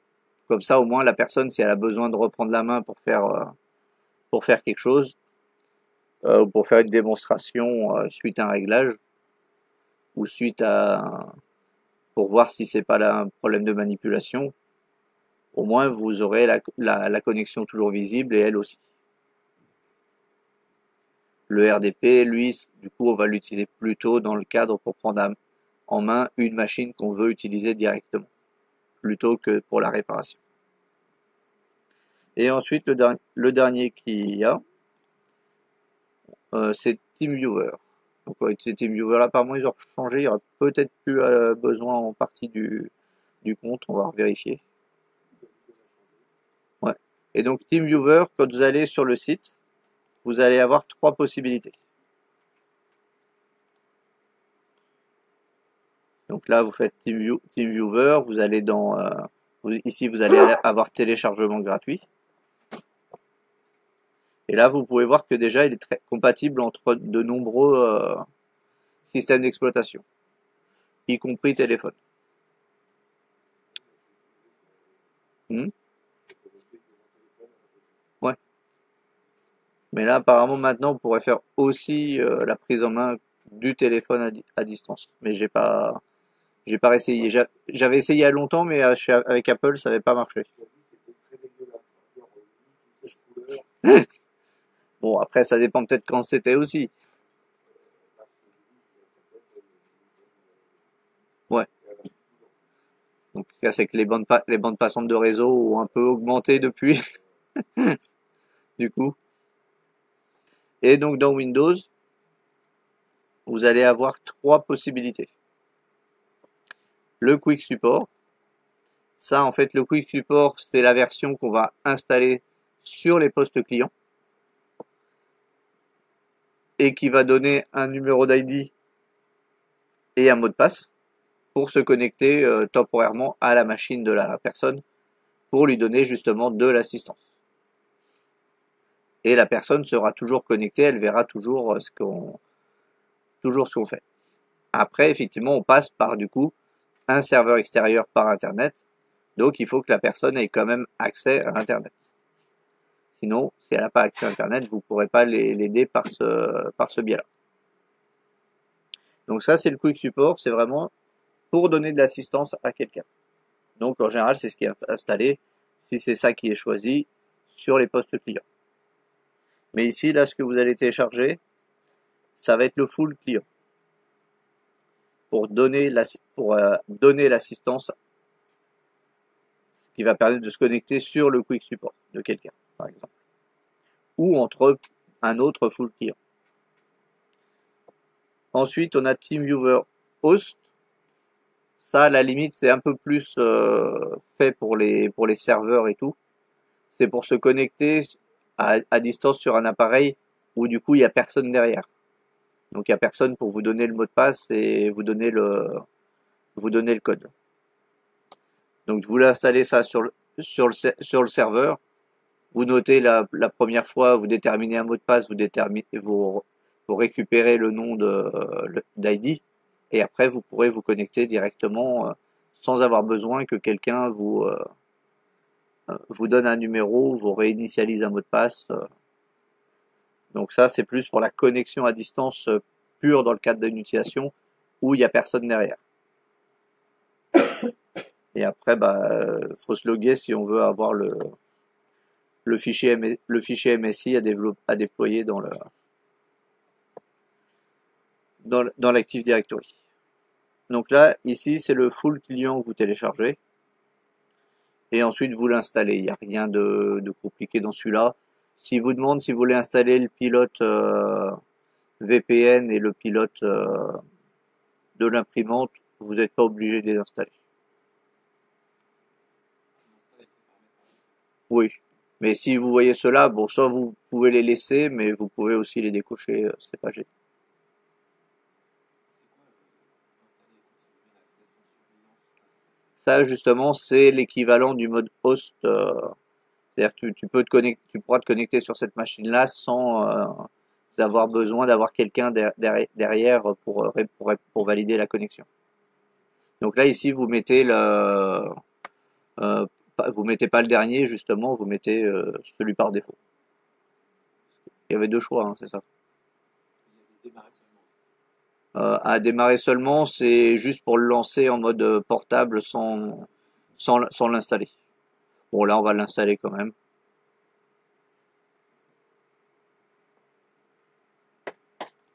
[SPEAKER 1] Comme ça, au moins, la personne, si elle a besoin de reprendre la main pour faire quelque chose, ou pour faire une démonstration suite à un réglage, ou pour voir si c'est pas là un problème de manipulation, au moins vous aurez la connexion toujours visible et elle aussi. Le RDP, lui, du coup, on va l'utiliser plutôt dans le cadre pour prendre en main une machine qu'on veut utiliser directement, plutôt que pour la réparation. Et ensuite, le dernier qu'il y a, c'est TeamViewer. Donc, ces TeamViewer-là, apparemment, ils ont changé. Il y aura peut-être plus besoin en partie du compte. On va vérifier. Ouais. Et donc, TeamViewer, quand vous allez sur le site, vous allez avoir trois possibilités. Donc là, vous faites TeamViewer, vous allez ici, vous allez avoir téléchargement gratuit. Et là, vous pouvez voir que déjà, il est très compatible entre de nombreux systèmes d'exploitation, y compris téléphone. Ouais. Mais là, apparemment, maintenant, on pourrait faire aussi la prise en main du téléphone à distance. Mais j'ai pas essayé. J'avais essayé il y a longtemps, mais avec Apple, ça n'avait pas marché. Bon, après, ça dépend peut-être quand c'était aussi. Ouais. Donc ce qu'il y a, c'est que les bandes passantes de réseau ont un peu augmenté depuis, du coup. Et donc dans Windows, vous allez avoir trois possibilités. Le Quick Support. Ça, en fait, le Quick Support, c'est la version qu'on va installer sur les postes clients et qui va donner un numéro d'ID et un mot de passe pour se connecter temporairement à la machine de la personne pour lui donner justement de l'assistance. Et la personne sera toujours connectée, elle verra toujours ce qu'on fait. Après, effectivement, on passe par du coup un serveur extérieur par Internet, donc il faut que la personne ait quand même accès à Internet. Sinon, si elle n'a pas accès à Internet, vous ne pourrez pas l'aider par ce biais-là. Donc ça, c'est le Quick Support, c'est vraiment pour donner de l'assistance à quelqu'un. Donc en général, c'est ce qui est installé, si c'est ça qui est choisi, sur les postes clients. Mais ici, là, ce que vous allez télécharger, ça va être le full client. Pour donner l'assistance, qui va permettre de se connecter sur le Quick Support de quelqu'un, par exemple. Ou entre un autre full client. Ensuite, on a TeamViewer Host. Ça, à la limite, c'est un peu plus fait pour les serveurs et tout. C'est pour se connecter à distance sur un appareil où du coup, il n'y a personne derrière. Donc, il n'y a personne pour vous donner le mot de passe et vous donner le code. Donc, vous l'installez ça sur le serveur. Vous notez la première fois, vous déterminez un mot de passe, vous récupérez le nom d'ID et après vous pourrez vous connecter directement sans avoir besoin que quelqu'un vous donne un numéro, vous réinitialise un mot de passe. Donc ça, c'est plus pour la connexion à distance pure dans le cadre d'une utilisation où il n'y a personne derrière. Et après, faut se loguer si on veut avoir le fichier MSI à déployer dans l'Active Directory. Donc là, ici, c'est le full client que vous téléchargez. Et ensuite, vous l'installez. Il n'y a rien de compliqué dans celui-là. S'il vous demande si vous voulez installer le pilote VPN et le pilote de l'imprimante, vous n'êtes pas obligé de les installer. Oui. Mais si vous voyez cela, bon, soit vous pouvez les laisser, mais vous pouvez aussi les décocher, c'est pas gênant. Ça, justement, c'est l'équivalent du mode host. C'est-à-dire que tu pourras te connecter sur cette machine-là sans avoir besoin d'avoir quelqu'un derrière pour valider la connexion. Donc là, ici, vous mettez vous mettez pas le dernier, justement, vous mettez celui par défaut. Il y avait deux choix, hein, c'est ça. À démarrer seulement, c'est juste pour le lancer en mode portable sans l'installer. Bon, là, on va l'installer quand même.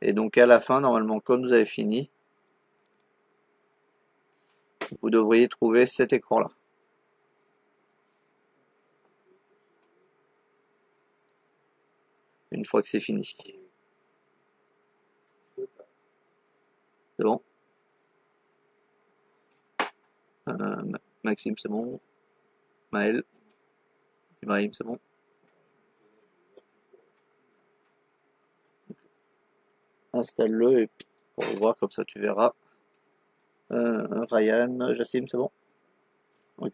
[SPEAKER 1] Et donc, à la fin, normalement, quand vous avez fini, vous devriez trouver cet écran-là. Une fois que c'est fini. C'est bon? Maxime, c'est bon? Maël? Ibrahim, c'est bon? Installe-le et pour voir, comme ça tu verras. Ryan, Jassim, c'est bon? Ok.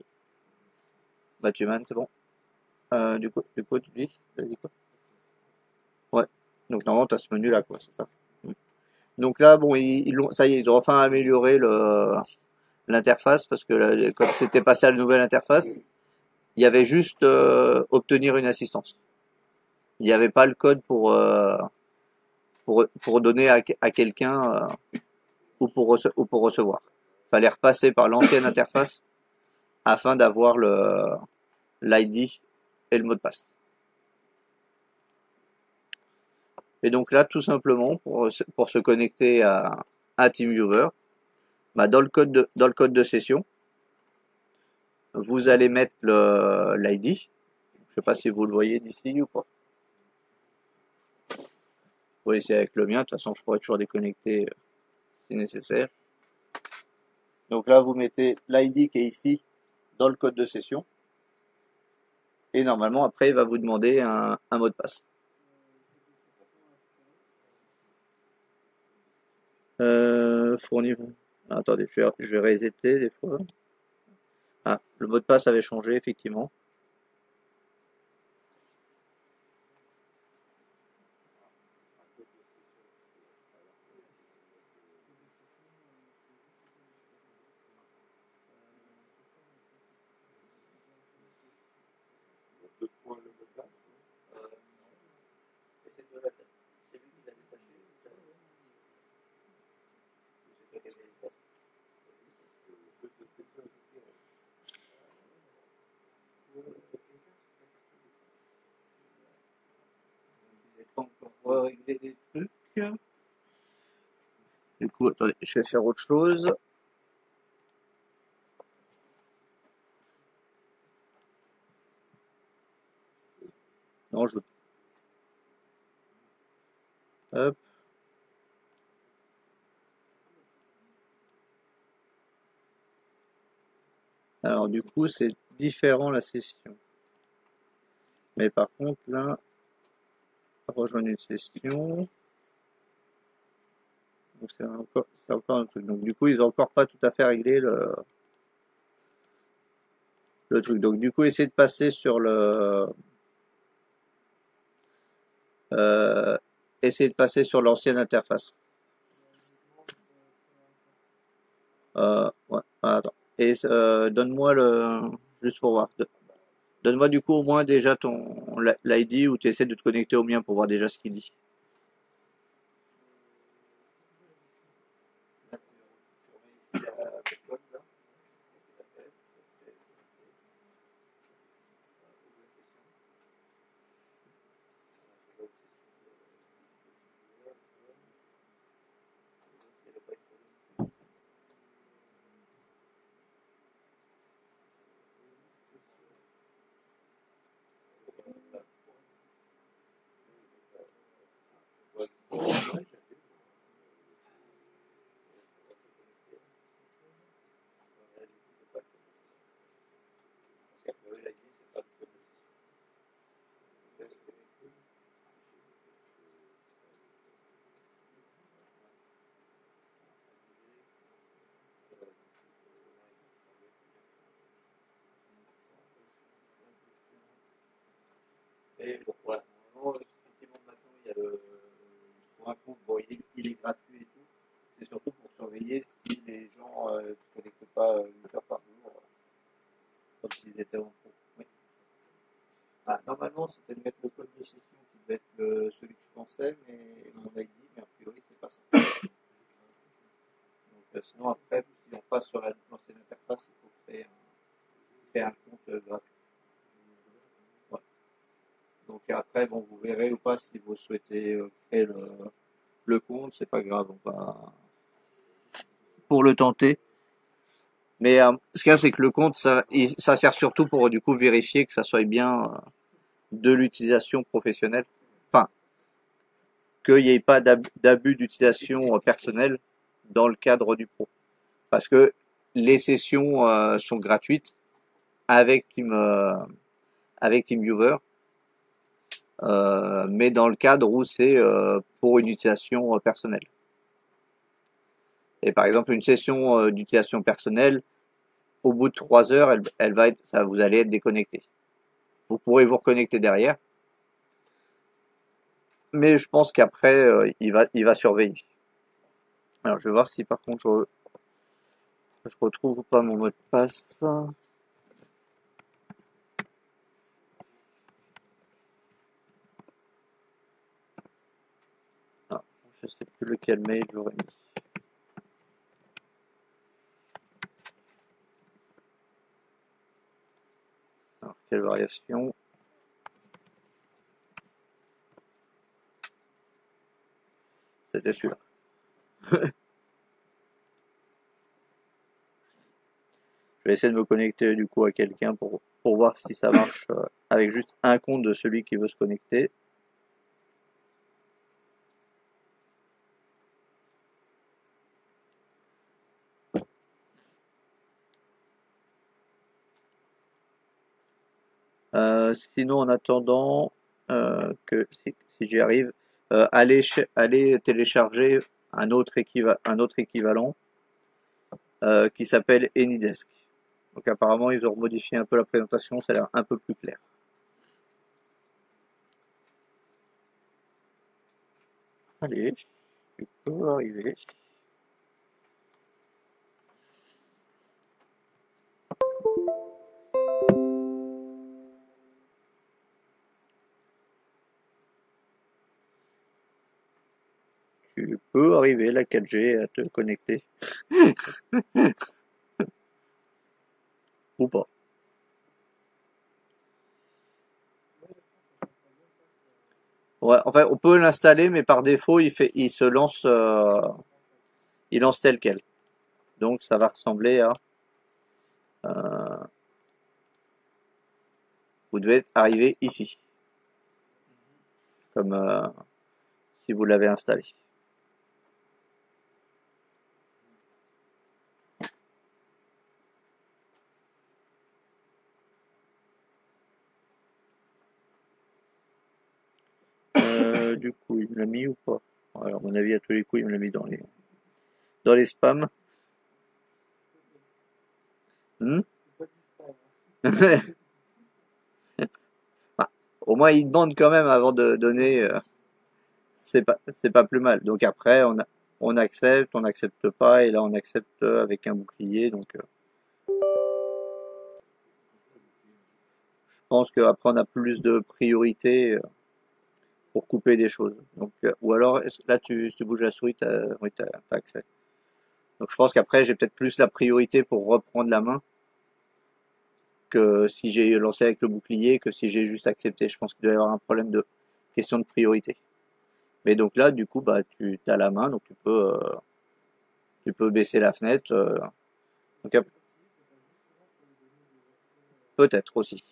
[SPEAKER 1] Batuman, c'est bon? Du coup, tu dis? T'as dit quoi? Ouais. Donc normalement, tu as ce menu-là, quoi, c'est ça. Donc là, bon, ça y est, ils ont enfin amélioré l'interface parce que quand c'était passé à la nouvelle interface, il y avait juste obtenir une assistance. Il n'y avait pas le code pour donner à quelqu'un ou pour recevoir. Il fallait repasser par l'ancienne interface afin d'avoir l'ID et le mot de passe. Et donc là, tout simplement, pour se connecter à TeamViewer, dans le code de session, vous allez mettre l'ID. Je sais pas si vous le voyez d'ici ou pas. Oui, c'est avec le mien. De toute façon, je pourrais toujours déconnecter si nécessaire. Donc là, vous mettez l'ID qui est ici dans le code de session. Et normalement, après, il va vous demander un mot de passe. Fournir. Attendez, je vais resetter des fois. Ah, le mot de passe avait changé, effectivement. Encore régler des trucs. Du coup, attendez, je vais faire autre chose. Non, je... Hop. Alors, du coup, c'est différent la session. Mais par contre, là, rejoindre une session. Donc, c'est encore un truc. Donc, du coup, ils n'ont encore pas tout à fait réglé le truc. Donc, du coup, essayez de passer sur essayez de passer sur l'ancienne interface. Ouais, attends. Et donne-moi juste pour voir. Donne-moi du coup au moins déjà l'ID où tu essaies de te connecter au mien pour voir déjà ce qu'il dit. Et voilà. Normalement, effectivement, maintenant, il y a il faut un compte, bon, il est gratuit et tout. C'est surtout pour surveiller si les gens ne se connectent pas 8 heures par jour, comme s'ils étaient en cours. Oui. Ah, normalement, c'était de mettre le code de session qui devait être celui que je pensais, mais mon ID, mais a priori, c'est pas ça. Donc, sinon, après, si on passe sur l'ancienne interface, il faut créer un compte gratuit. Ouais. Donc après, bon, vous verrez ou pas si vous souhaitez créer le compte, c'est pas grave, on va pour le tenter. Mais ce qu'il y a, c'est que le compte, ça sert surtout pour du coup vérifier que ça soit bien de l'utilisation professionnelle. Enfin, qu'il n'y ait pas d'abus d'utilisation personnelle dans le cadre du pro. Parce que les sessions sont gratuites avec avec TeamViewer, mais dans le cadre où c'est pour une utilisation personnelle. Et par exemple, une session d'utilisation personnelle, au bout de 3 heures, elle va être, ça, vous allez être déconnecté. Vous pourrez vous reconnecter derrière, mais je pense qu'après, il va surveiller. Alors, je vais voir si par contre je retrouve pas mon mot de passe. Ah, je sais plus lequel mail j'aurais mis. Alors, quelle variation? C'était celui-là. Je vais essayer de me connecter du coup à quelqu'un pour voir si ça marche avec juste un compte de celui qui veut se connecter. Sinon, en attendant que si j'y arrive, allez télécharger un autre équivalent qui s'appelle AnyDesk. Donc apparemment, ils ont modifié un peu la présentation, ça a l'air un peu plus clair. Allez, tu peux arriver. Tu peux arriver, la 4G, à te connecter. Ou pas. Ouais, enfin, on peut l'installer, mais par défaut, il se lance, il lance tel quel. Donc, ça va ressembler à, euh, vous devez arriver ici, comme si vous l'avez installé. Du coup, il me l'a mis ou pas? Alors, à mon avis, à tous les coups, il me l'a mis dans les spams. Hmm. Ah, au moins, il demande quand même avant de donner. C'est pas plus mal. Donc après, on accepte, on n'accepte pas, et là, on accepte avec un bouclier. Donc, je pense qu'après, on a plus de priorité pour couper des choses. Donc, ou alors, là, si tu bouges la souris, oui, t'as accès. Donc, je pense qu'après, j'ai peut-être plus la priorité pour reprendre la main que si j'ai lancé avec le bouclier, que si j'ai juste accepté. Je pense qu'il doit y avoir un problème de question de priorité. Mais donc là, du coup, bah, tu as la main, donc tu peux baisser la fenêtre. Donc, peut-être aussi.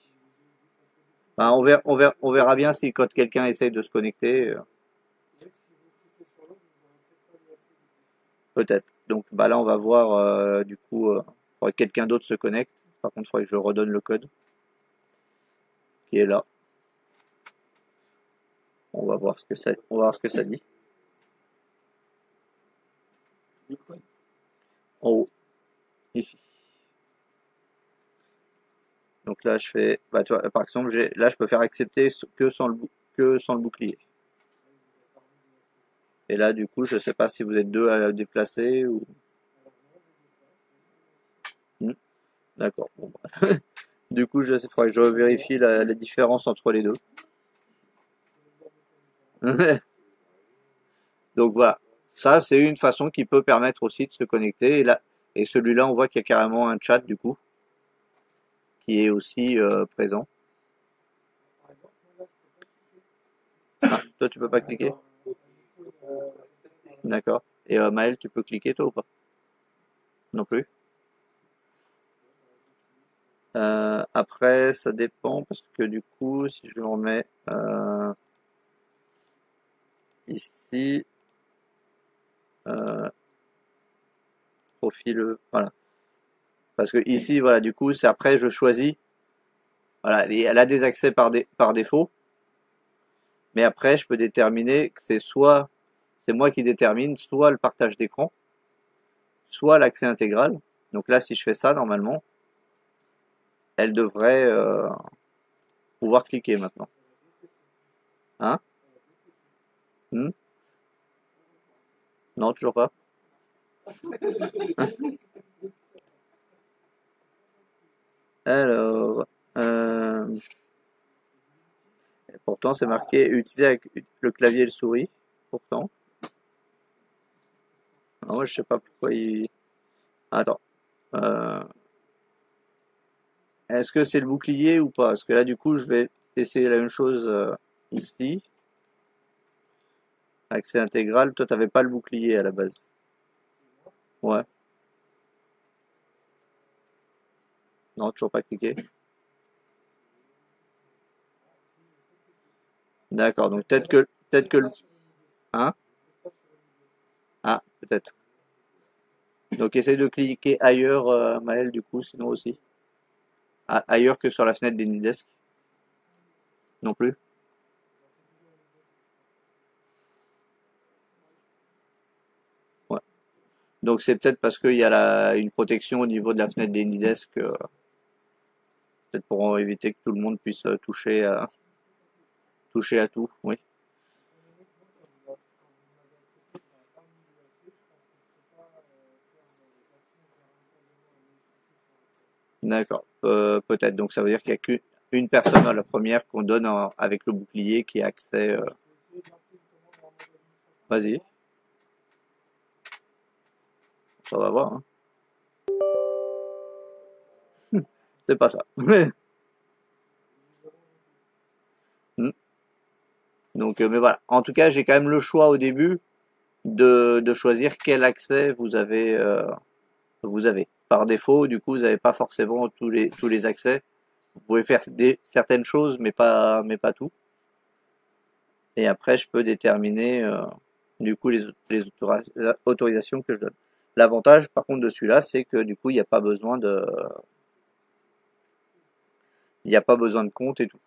[SPEAKER 1] Bah, on verra bien si quand quelqu'un essaye de se connecter, peut-être. Donc bah là, on va voir du coup, faudrait que quelqu'un d'autre se connecte. Par contre, il faudrait que je redonne le code qui est là. On va voir on va voir ce que ça dit. En haut, ici. Donc là, je fais, bah, tu vois, par exemple, là, je peux faire accepter que sans le bouclier. Et là, du coup, je sais pas si vous êtes deux à déplacer ou. Hmm, d'accord. Bon, bah. Du coup, il faudrait que je vérifie la différence entre les deux. Donc voilà. Ça, c'est une façon qui peut permettre aussi de se connecter. Et celui-là, on voit qu'il y a carrément un chat, du coup, qui est aussi présent. Ah, toi, tu peux pas cliquer? D'accord. Et Maël, tu peux cliquer, toi, ou pas? Non plus. Après, ça dépend, parce que du coup, si je le remets ici, euh, profil, voilà. Parce que ici, voilà, du coup, c'est après, je choisis. Voilà, elle a des accès par défaut, mais après, je peux déterminer que c'est moi qui détermine soit le partage d'écran, soit l'accès intégral. Donc là, si je fais ça, normalement, elle devrait pouvoir cliquer maintenant. Hein? Hmm. Non, toujours pas. Alors, pourtant, c'est marqué utiliser avec le clavier et le souris. Pourtant. Alors, moi, je sais pas pourquoi il. Attends. Euh, Est-ce que c'est le bouclier ou pas? Parce que là, du coup, je vais essayer la même chose ici. Accès intégral. Toi, t'avais pas le bouclier à la base. Ouais. Non, toujours pas cliqué. D'accord, donc peut-être que le... Hein? Ah, peut-être. Donc essaye de cliquer ailleurs, Maël, du coup, sinon aussi. Ah, ailleurs que sur la fenêtre d'Anydesk, non plus. Ouais. Donc c'est peut-être parce qu'il y a une protection au niveau de la fenêtre d'Anydesk, peut-être pour éviter que tout le monde puisse toucher à tout, oui. D'accord, peut-être. Donc ça veut dire qu'il n'y a qu'une personne à la première qu'on donne avec le bouclier qui a accès. Vas-y, ça va voir. Hein. C'est pas ça. Hmm. Donc, mais voilà. En tout cas, j'ai quand même le choix au début de choisir quel accès vous avez. Par défaut, du coup, vous n'avez pas forcément tous les accès. Vous pouvez faire certaines choses, mais pas tout. Et après, je peux déterminer du coup les autorisations que je donne. L'avantage, par contre, de celui-là, c'est que du coup, il n'y a pas besoin de compte et tout.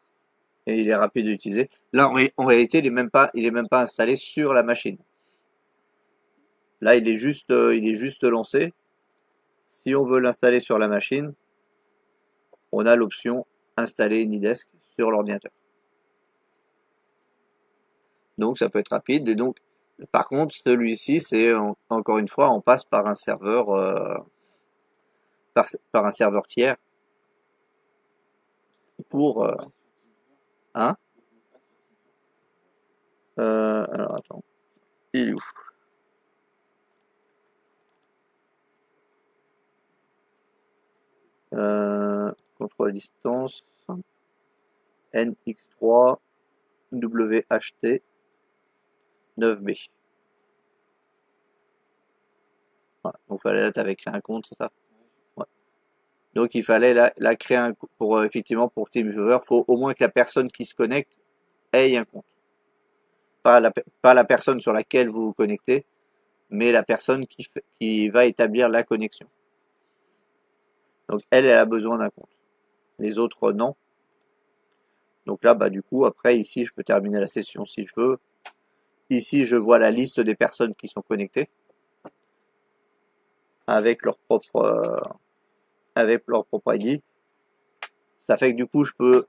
[SPEAKER 1] Et il est rapide à utiliser. Là, en réalité, il est même pas installé sur la machine. Là, il est juste lancé. Si on veut l'installer sur la machine, on a l'option installer Anydesk sur l'ordinateur. Donc, ça peut être rapide. Et donc, par contre, celui-ci, c'est encore une fois, on passe par un serveur, par un serveur tiers pour, hein, alors attends, il est où? Contrôle à distance, NX3 WHT 9B. Voilà. Donc fallait là t'avais créé un compte, c'est ça? Ouais. Donc il fallait là créer un pour effectivement pour TeamViewer, faut au moins que la personne qui se connecte ait un compte. Pas la personne sur laquelle vous vous connectez, mais la personne qui va établir la connexion. Donc elle a besoin d'un compte. Les autres non. Donc là, bah du coup, après ici, je peux terminer la session si je veux. Ici, je vois la liste des personnes qui sont connectées avec leur propre ID. Ça fait que du coup, je peux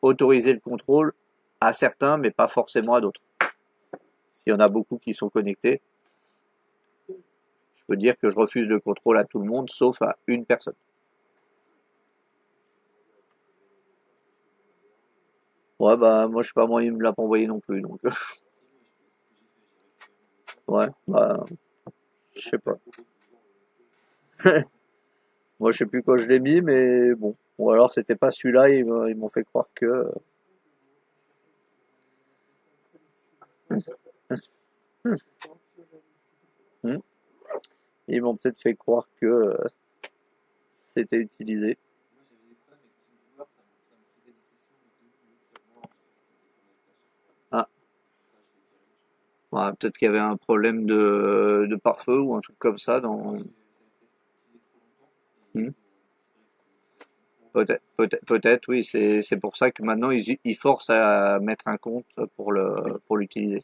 [SPEAKER 1] autoriser le contrôle à certains, mais pas forcément à d'autres. S'il y en a beaucoup qui sont connectés, je peux dire que je refuse le contrôle à tout le monde, sauf à une personne. Ouais, bah moi, je sais pas, moi, il me l'a pas envoyé non plus, donc ouais, bah je sais pas. Moi, je sais plus quand je l'ai mis, mais bon. Ou alors, c'était pas celui-là, ils m'ont fait croire que. Hmm. Ils m'ont peut-être fait croire que c'était utilisé. Ah, ouais, peut-être qu'il y avait un problème de pare-feu ou un truc comme ça dans. Hmm. Peut-être, oui. C'est pour ça que maintenant ils forcent à mettre un compte pour l'utiliser.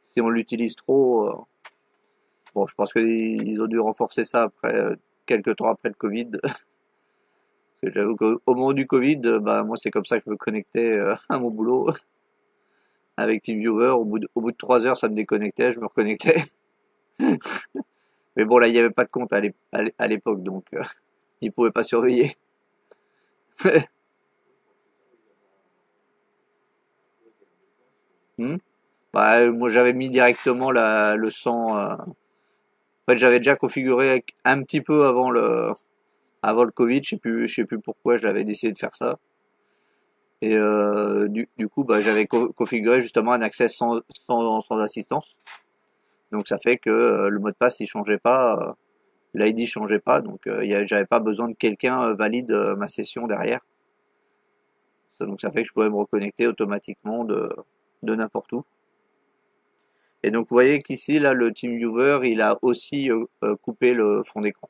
[SPEAKER 1] Si on l'utilise trop, bon, je pense qu'ils ont dû renforcer ça après quelques temps après le Covid. Parce que j'avoue qu'au moment du Covid, bah moi c'est comme ça que je me connectais à mon boulot avec TeamViewer. Au bout de 3 heures, ça me déconnectait, je me reconnectais. Mais bon, là, il n'y avait pas de compte à l'époque, donc ils pouvaient pas surveiller. Hmm. Bah, moi, j'avais mis directement le sang. En fait, j'avais déjà configuré un petit peu avant le Covid. Je sais plus pourquoi j'avais décidé de faire ça. Et du coup, bah, j'avais configuré justement un accès sans assistance. Donc ça fait que le mot de passe il changeait pas. l'ID changeait pas, donc j'avais pas besoin de quelqu'un valide ma session derrière. Donc ça fait que je pouvais me reconnecter automatiquement de n'importe où. Et donc vous voyez qu'ici, là, le TeamViewer, il a aussi coupé le fond d'écran.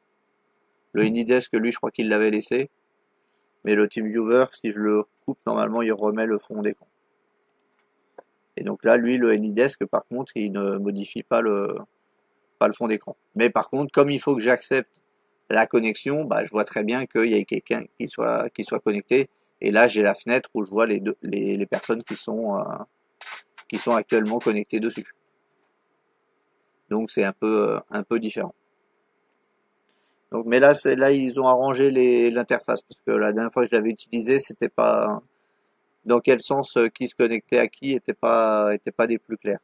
[SPEAKER 1] Le AnyDesk, lui, je crois qu'il l'avait laissé. Mais le TeamViewer, si je le coupe, normalement, il remet le fond d'écran. Et donc là, lui, le AnyDesk, par contre, il ne modifie pas le fond d'écran. Mais par contre, comme il faut que j'accepte la connexion, bah, je vois très bien qu'il y ait quelqu'un qui soit connecté. Et là, j'ai la fenêtre où je vois les personnes qui sont actuellement connectées dessus. Donc c'est un peu différent. Donc, mais là, ils ont arrangé l'interface parce que la dernière fois que je l'avais utilisé, c'était pas dans quel sens qui se connectait à qui était pas des plus clairs.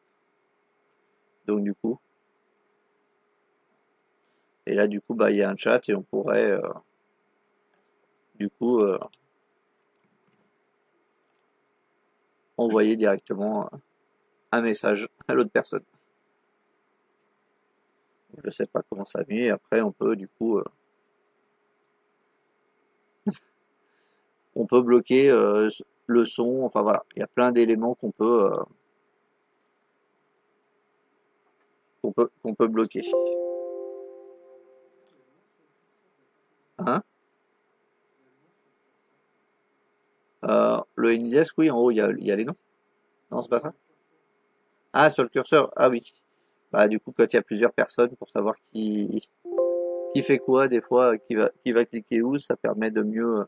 [SPEAKER 1] Donc du coup, et là du coup, bah il y a un chat et on pourrait du coup envoyer directement un message à l'autre personne. Je sais pas comment ça vient. Et après, on peut du coup, on peut bloquer le son. Enfin voilà, il y a plein d'éléments qu'on peut bloquer. Hein? Le AnyDesk, oui, en haut, il y a les noms. Non, c'est pas ça? Ah, sur le curseur. Ah oui. Bah, du coup, quand il y a plusieurs personnes pour savoir qui fait quoi, des fois, qui va cliquer où, ça permet de mieux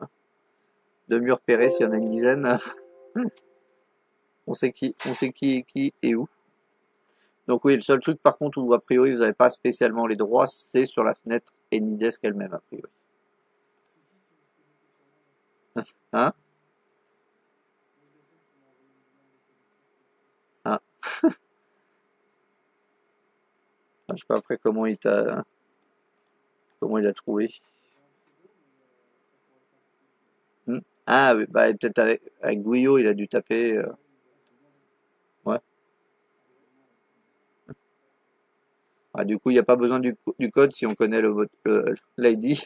[SPEAKER 1] repérer s'il y en a une dizaine. on sait qui et où. Donc oui, le seul truc par contre où a priori vous n'avez pas spécialement les droits, c'est sur la fenêtre AnyDesk elle-même a priori. Hein? Ah. Je sais pas après comment il a trouvé. Hmm. Ah oui, bah peut-être avec Guyot il a dû taper. Ouais. Ah, du coup il n'y a pas besoin du code si on connaît l'ID.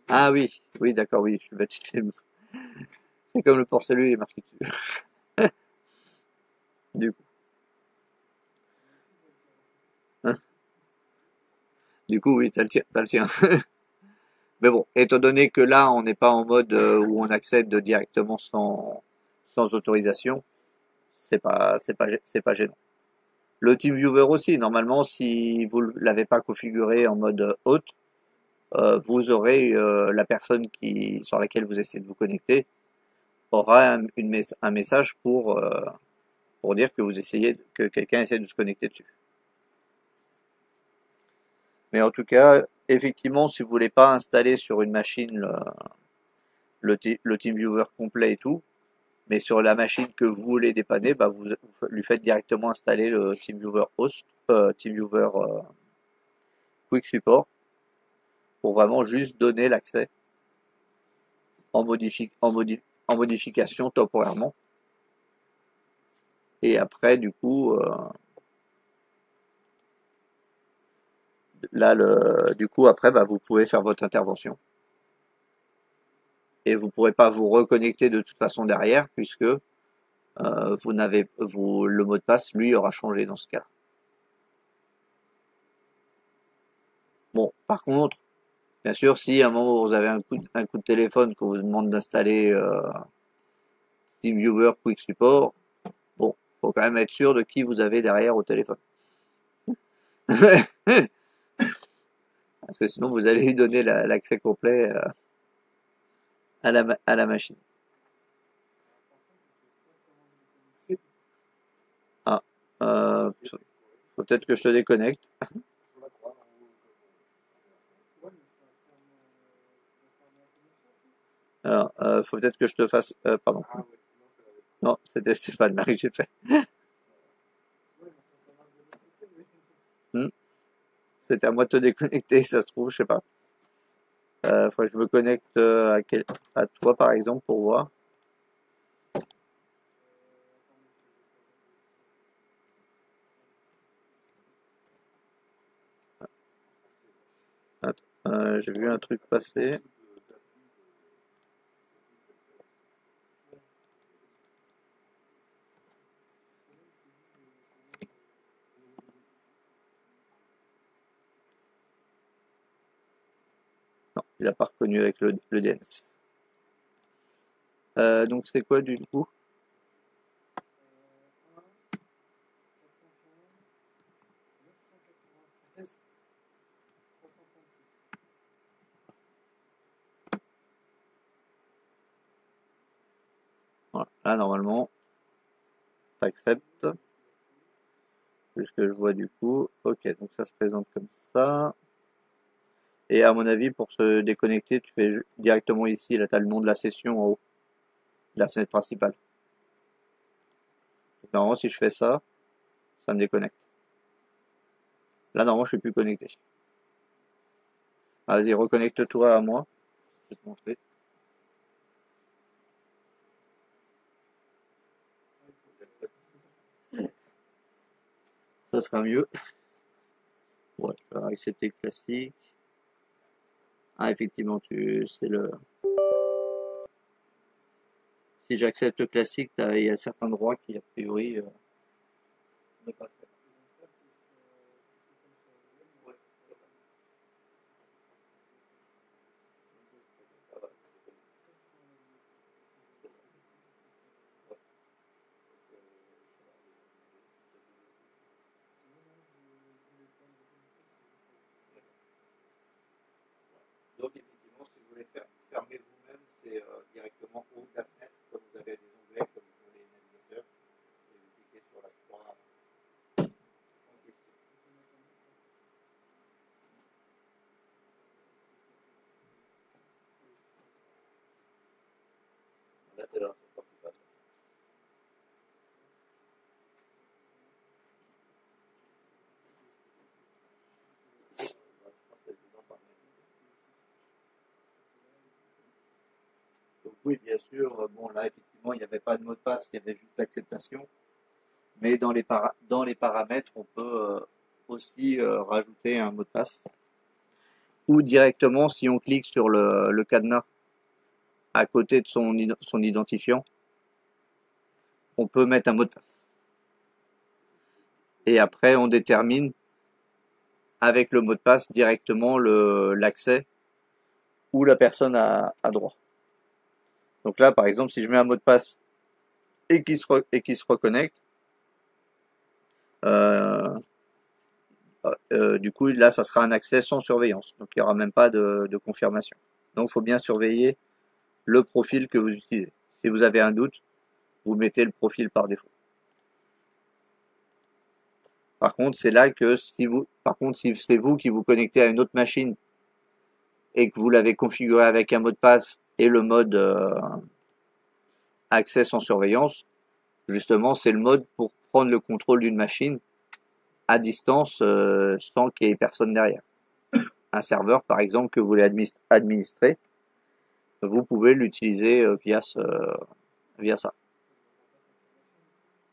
[SPEAKER 1] Ah oui, oui d'accord, oui, je suis bête. C'est comme le port-salut, il est marqué dessus. Du coup, hein. Du coup oui, t'as le sien. Mais bon, étant donné que là, on n'est pas en mode où on accède directement sans autorisation, c'est pas gênant. Le TeamViewer aussi, normalement, si vous l'avez pas configuré en mode hôte, vous aurez la personne sur laquelle vous essayez de vous connecter aura un message pour dire que quelqu'un essaie de se connecter dessus. Mais en tout cas, effectivement, si vous voulez pas installer sur une machine le TeamViewer complet et tout, mais sur la machine que vous voulez dépanner, bah vous lui faites directement installer le TeamViewer Host, TeamViewer Quick Support, pour vraiment juste donner l'accès en modification temporairement. Et après, du coup, là, du coup, après, bah, vous pouvez faire votre intervention. Et vous pourrez pas vous reconnecter de toute façon derrière, puisque le mot de passe, lui, aura changé dans ce cas. Bon, par contre, bien sûr, si à un moment vous avez un coup de téléphone qu'on vous demande d'installer TeamViewer Quick Support, bon, faut quand même être sûr de qui vous avez derrière au téléphone. Parce que sinon vous allez lui donner l'accès complet à la machine. Ah, faut peut-être que je te déconnecte. Alors, faut peut-être que je te fasse. Pardon. Non, c'était Stéphane Marie que j'ai fait. Hmm. C'était à moi de te déconnecter, ça se trouve, je sais pas. Faudrait que je me connecte à toi par exemple pour voir. J'ai vu un truc passer. Non, il a pas reconnu avec le dance. Donc c'est quoi du coup? Voilà. Là normalement, t'acceptes. C'est ce que je vois du coup. Ok, donc ça se présente comme ça. Et à mon avis, pour se déconnecter, tu fais directement ici. Là, tu as le nom de la session en haut, de la fenêtre principale. Normalement, si je fais ça, ça me déconnecte. Là, normalement, je suis plus connecté. Ah, vas-y, reconnecte-toi à moi. Je vais te montrer. Ça sera mieux. Ouais, je vais accepter le classique. Ah, effectivement, c'est le. Si j'accepte le classique, il y a certains droits qui, a priori, ne passent pas. Ouais, c'est ça. Ah, voilà. Ouais. Donc, effectivement, si vous voulez fermer vous-même, c'est directement au haut de la fenêtre, comme vous avez des onglets, comme pour les navigateurs, et vous cliquez sur la croix en question. Là, c'est la principale. Donc oui, bien sûr, bon là effectivement il n'y avait pas de mot de passe, il y avait juste l'acceptation. Mais dans les paramètres, on peut aussi rajouter un mot de passe. Ou directement, si on clique sur le cadenas à côté de son identifiant, on peut mettre un mot de passe. Et après, on détermine avec le mot de passe directement l'accès où la personne a droit. Donc là, par exemple, si je mets un mot de passe et qu'il se reconnecte, euh, du coup, là, ça sera un accès sans surveillance. Donc, il n'y aura même pas de confirmation. Donc, il faut bien surveiller le profil que vous utilisez. Si vous avez un doute, vous mettez le profil par défaut. Par contre, c'est là que si c'est vous qui vous connectez à une autre machine et que vous l'avez configuré avec un mot de passe et le mode accès sans surveillance, justement, c'est le mode pour prendre le contrôle d'une machine à distance sans qu'il y ait personne derrière. Un serveur, par exemple, que vous voulez administrer, vous pouvez l'utiliser via ça.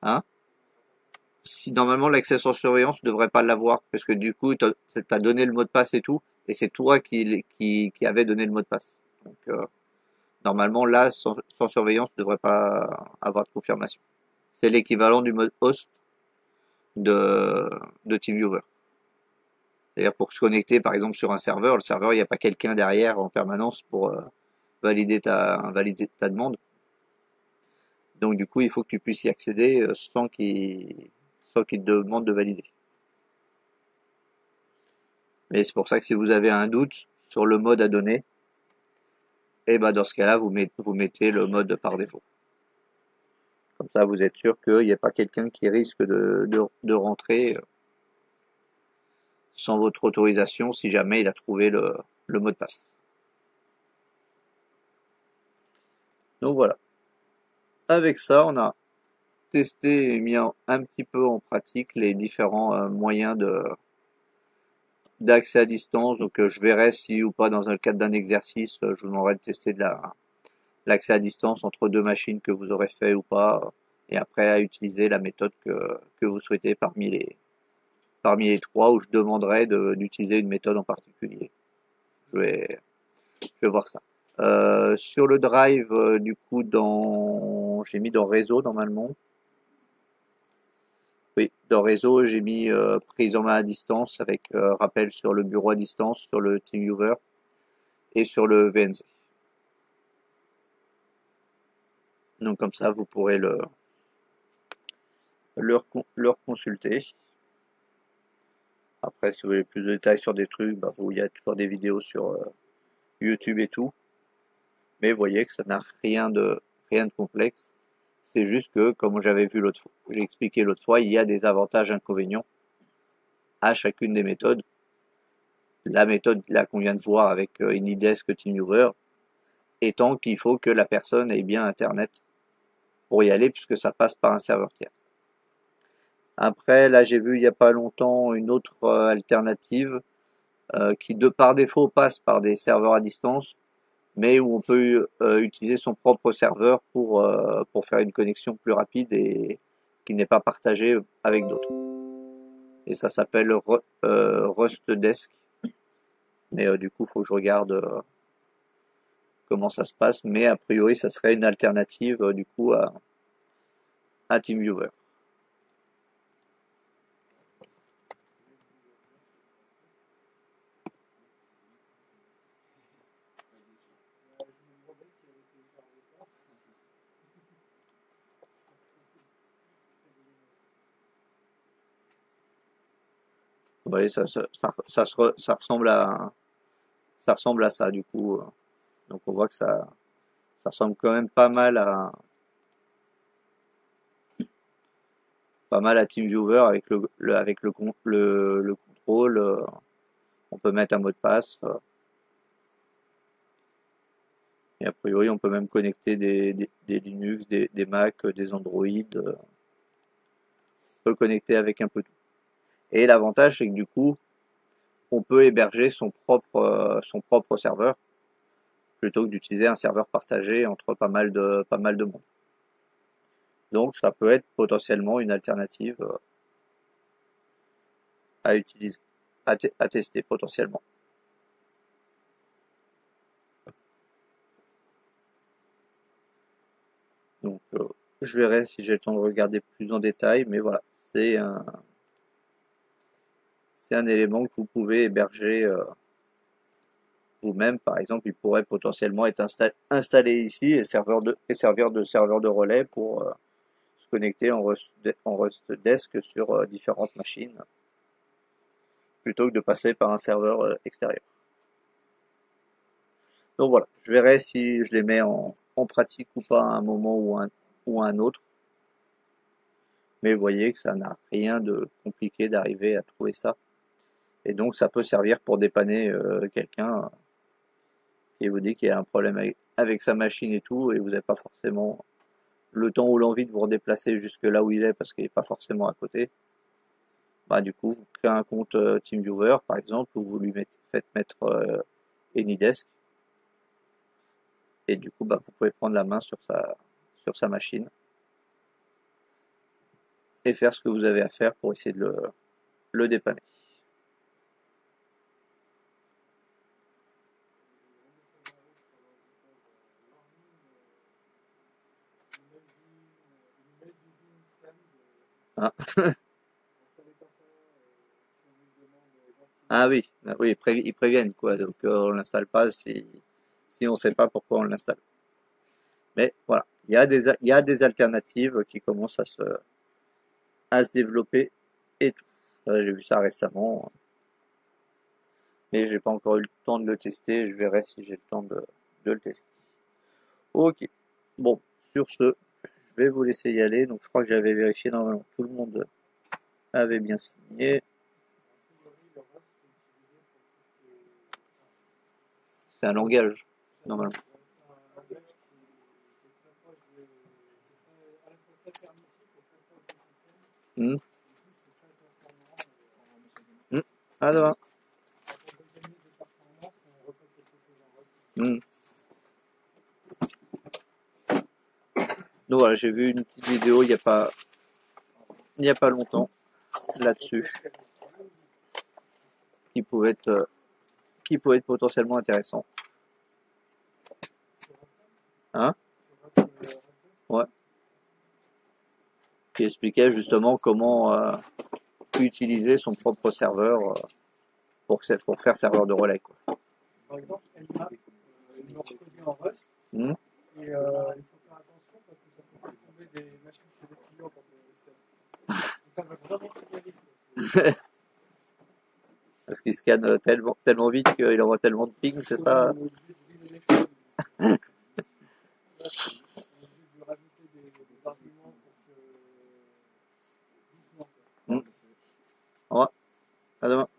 [SPEAKER 1] Hein? Si normalement l'accès sans surveillance, ne devrait pas l'avoir, parce que du coup, tu as donné le mot de passe et tout, et c'est toi qui avait donné le mot de passe. Donc normalement là, sans surveillance, ne devrait pas avoir de confirmation. C'est l'équivalent du mode host de TeamViewer. C'est-à-dire pour se connecter par exemple sur un serveur, le serveur, il n'y a pas quelqu'un derrière en permanence pour valider ta demande. Donc du coup, il faut que tu puisses y accéder sans qu'il te demande de valider. Mais c'est pour ça que si vous avez un doute sur le mode à donner, et ben dans ce cas-là, vous mettez le mode par défaut. Comme ça, vous êtes sûr qu'il n'y a pas quelqu'un qui risque de rentrer sans votre autorisation si jamais il a trouvé le mot de passe. Donc voilà. Avec ça, on a testé et mis un petit peu en pratique les différents moyens d'accès à distance. Donc je verrai si ou pas dans le cadre d'un exercice, je vous demanderai de tester l'accès à distance entre deux machines que vous aurez fait ou pas, et après à utiliser la méthode que vous souhaitez parmi les trois, où je demanderai d'utiliser une méthode en particulier. je vais voir ça. Sur le drive, du coup, j'ai mis dans réseau normalement. Oui, dans réseau, j'ai mis prise en main à distance avec rappel sur le bureau à distance, sur le TeamViewer et sur le VNC. Donc comme ça, vous pourrez le consulter. Après, si vous voulez plus de détails sur des trucs, bah, il y a toujours des vidéos sur YouTube et tout. Mais vous voyez que ça n'a rien de complexe. C'est juste que, comme j'avais vu l'autre fois, j'ai expliqué l'autre fois, il y a des avantages et inconvénients à chacune des méthodes. La méthode là qu'on vient de voir avec AnyDesk TeamViewer étant qu'il faut que la personne ait bien Internet pour y aller puisque ça passe par un serveur tiers. Après, là j'ai vu il n'y a pas longtemps une autre alternative qui de par défaut passe par des serveurs à distance, mais où on peut utiliser son propre serveur pour faire une connexion plus rapide et qui n'est pas partagée avec d'autres. Et ça s'appelle RustDesk. Mais du coup, il faut que je regarde comment ça se passe. Mais a priori, ça serait une alternative du coup à TeamViewer. Vous voyez, ça ressemble à ça du coup. Donc on voit que ça ressemble quand même pas mal à TeamViewer avec le contrôle. On peut mettre un mot de passe. Et a priori, on peut même connecter des Linux, des Mac, des Android. On peut connecter avec un peu tout. Et l'avantage, c'est que du coup, on peut héberger son propre serveur plutôt que d'utiliser un serveur partagé entre pas mal de monde. Donc, ça peut être potentiellement une alternative à utiliser, à tester potentiellement. Donc, je verrai si j'ai le temps de regarder plus en détail, mais voilà, c'est un élément que vous pouvez héberger vous-même. Par exemple, il pourrait potentiellement être installé ici et servir de serveur de relais pour se connecter en RustDesk sur différentes machines, plutôt que de passer par un serveur extérieur. Donc voilà, je verrai si je les mets en pratique ou pas à un moment ou à un autre. Mais vous voyez que ça n'a rien de compliqué d'arriver à trouver ça. Et donc ça peut servir pour dépanner quelqu'un qui vous dit qu'il y a un problème avec sa machine et tout, et vous n'avez pas forcément le temps ou l'envie de vous redéplacer jusque là où il est parce qu'il n'est pas forcément à côté. Bah, du coup, vous créez un compte TeamViewer par exemple, où vous lui faites mettre AnyDesk, et du coup bah, vous pouvez prendre la main sur sa machine et faire ce que vous avez à faire pour essayer de le dépanner. Ah. Ah oui, oui, ils préviennent quoi, donc on l'installe pas si on sait pas pourquoi on l'installe. Mais voilà, il y a des alternatives qui commencent à se développer et tout. J'ai vu ça récemment, mais j'ai pas encore eu le temps de le tester. Je verrai si j'ai le temps de le tester. Ok, bon, sur ce, je vais vous laisser y aller. Donc je crois que j'avais vérifié normalement tout le monde avait bien signé. C'est un langage, normalement. Hmm. Hmm. À demain. Hmm. Donc voilà, j'ai vu une petite vidéo il n'y a pas longtemps là-dessus qui pouvait qui peut être potentiellement intéressant. Hein? Ouais. Qui expliquait justement comment utiliser son propre serveur pour faire serveur de relais, quoi.
[SPEAKER 2] Par exemple, Elma, ils l'ont recodé en Rust.
[SPEAKER 1] Hmm.
[SPEAKER 2] Et il faut faire attention parce que ça peut faire tomber des machines chez des clients quand on les scanne. Ça va vraiment très vite.
[SPEAKER 1] Parce qu'il scanne tellement vite qu'il envoie tellement de ping, c'est ça?
[SPEAKER 2] On est obligé de briser les choses. On est obligé de rajouter des arguments pour que. Doucement, quoi.
[SPEAKER 1] Hmm. Au revoir. À demain.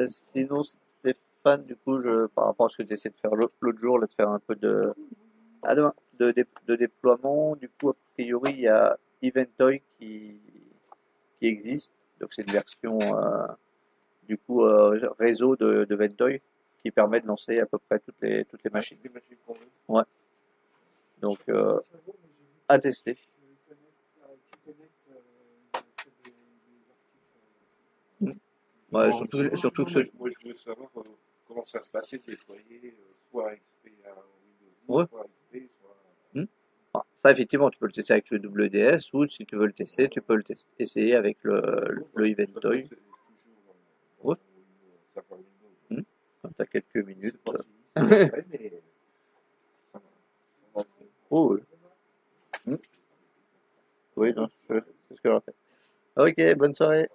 [SPEAKER 1] Sinon, Stéphane, du coup, par rapport à ce que tu essayais de faire l'autre jour, là, de faire un peu à demain, de déploiement, du coup, a priori, il y a Eventoy qui existe. Donc, c'est une version, du coup, réseau de Ventoy qui permet de lancer à peu près toutes les machines. Ouais. Donc, à tester. Ouais, surtout que
[SPEAKER 3] Moi, je voulais savoir comment ça se passait de déployer soit XP à Windows 10,
[SPEAKER 1] Ouais.
[SPEAKER 3] soit XP, soit.
[SPEAKER 1] Ah, ça, effectivement, tu peux le tester avec le WDS ou si tu veux le tester, tu peux essayer avec le Eventoy. Ouais. Quand tu as quelques minutes. Oh, oui. Oui, non, c'est ce que j'en fais. Ok, bonne soirée.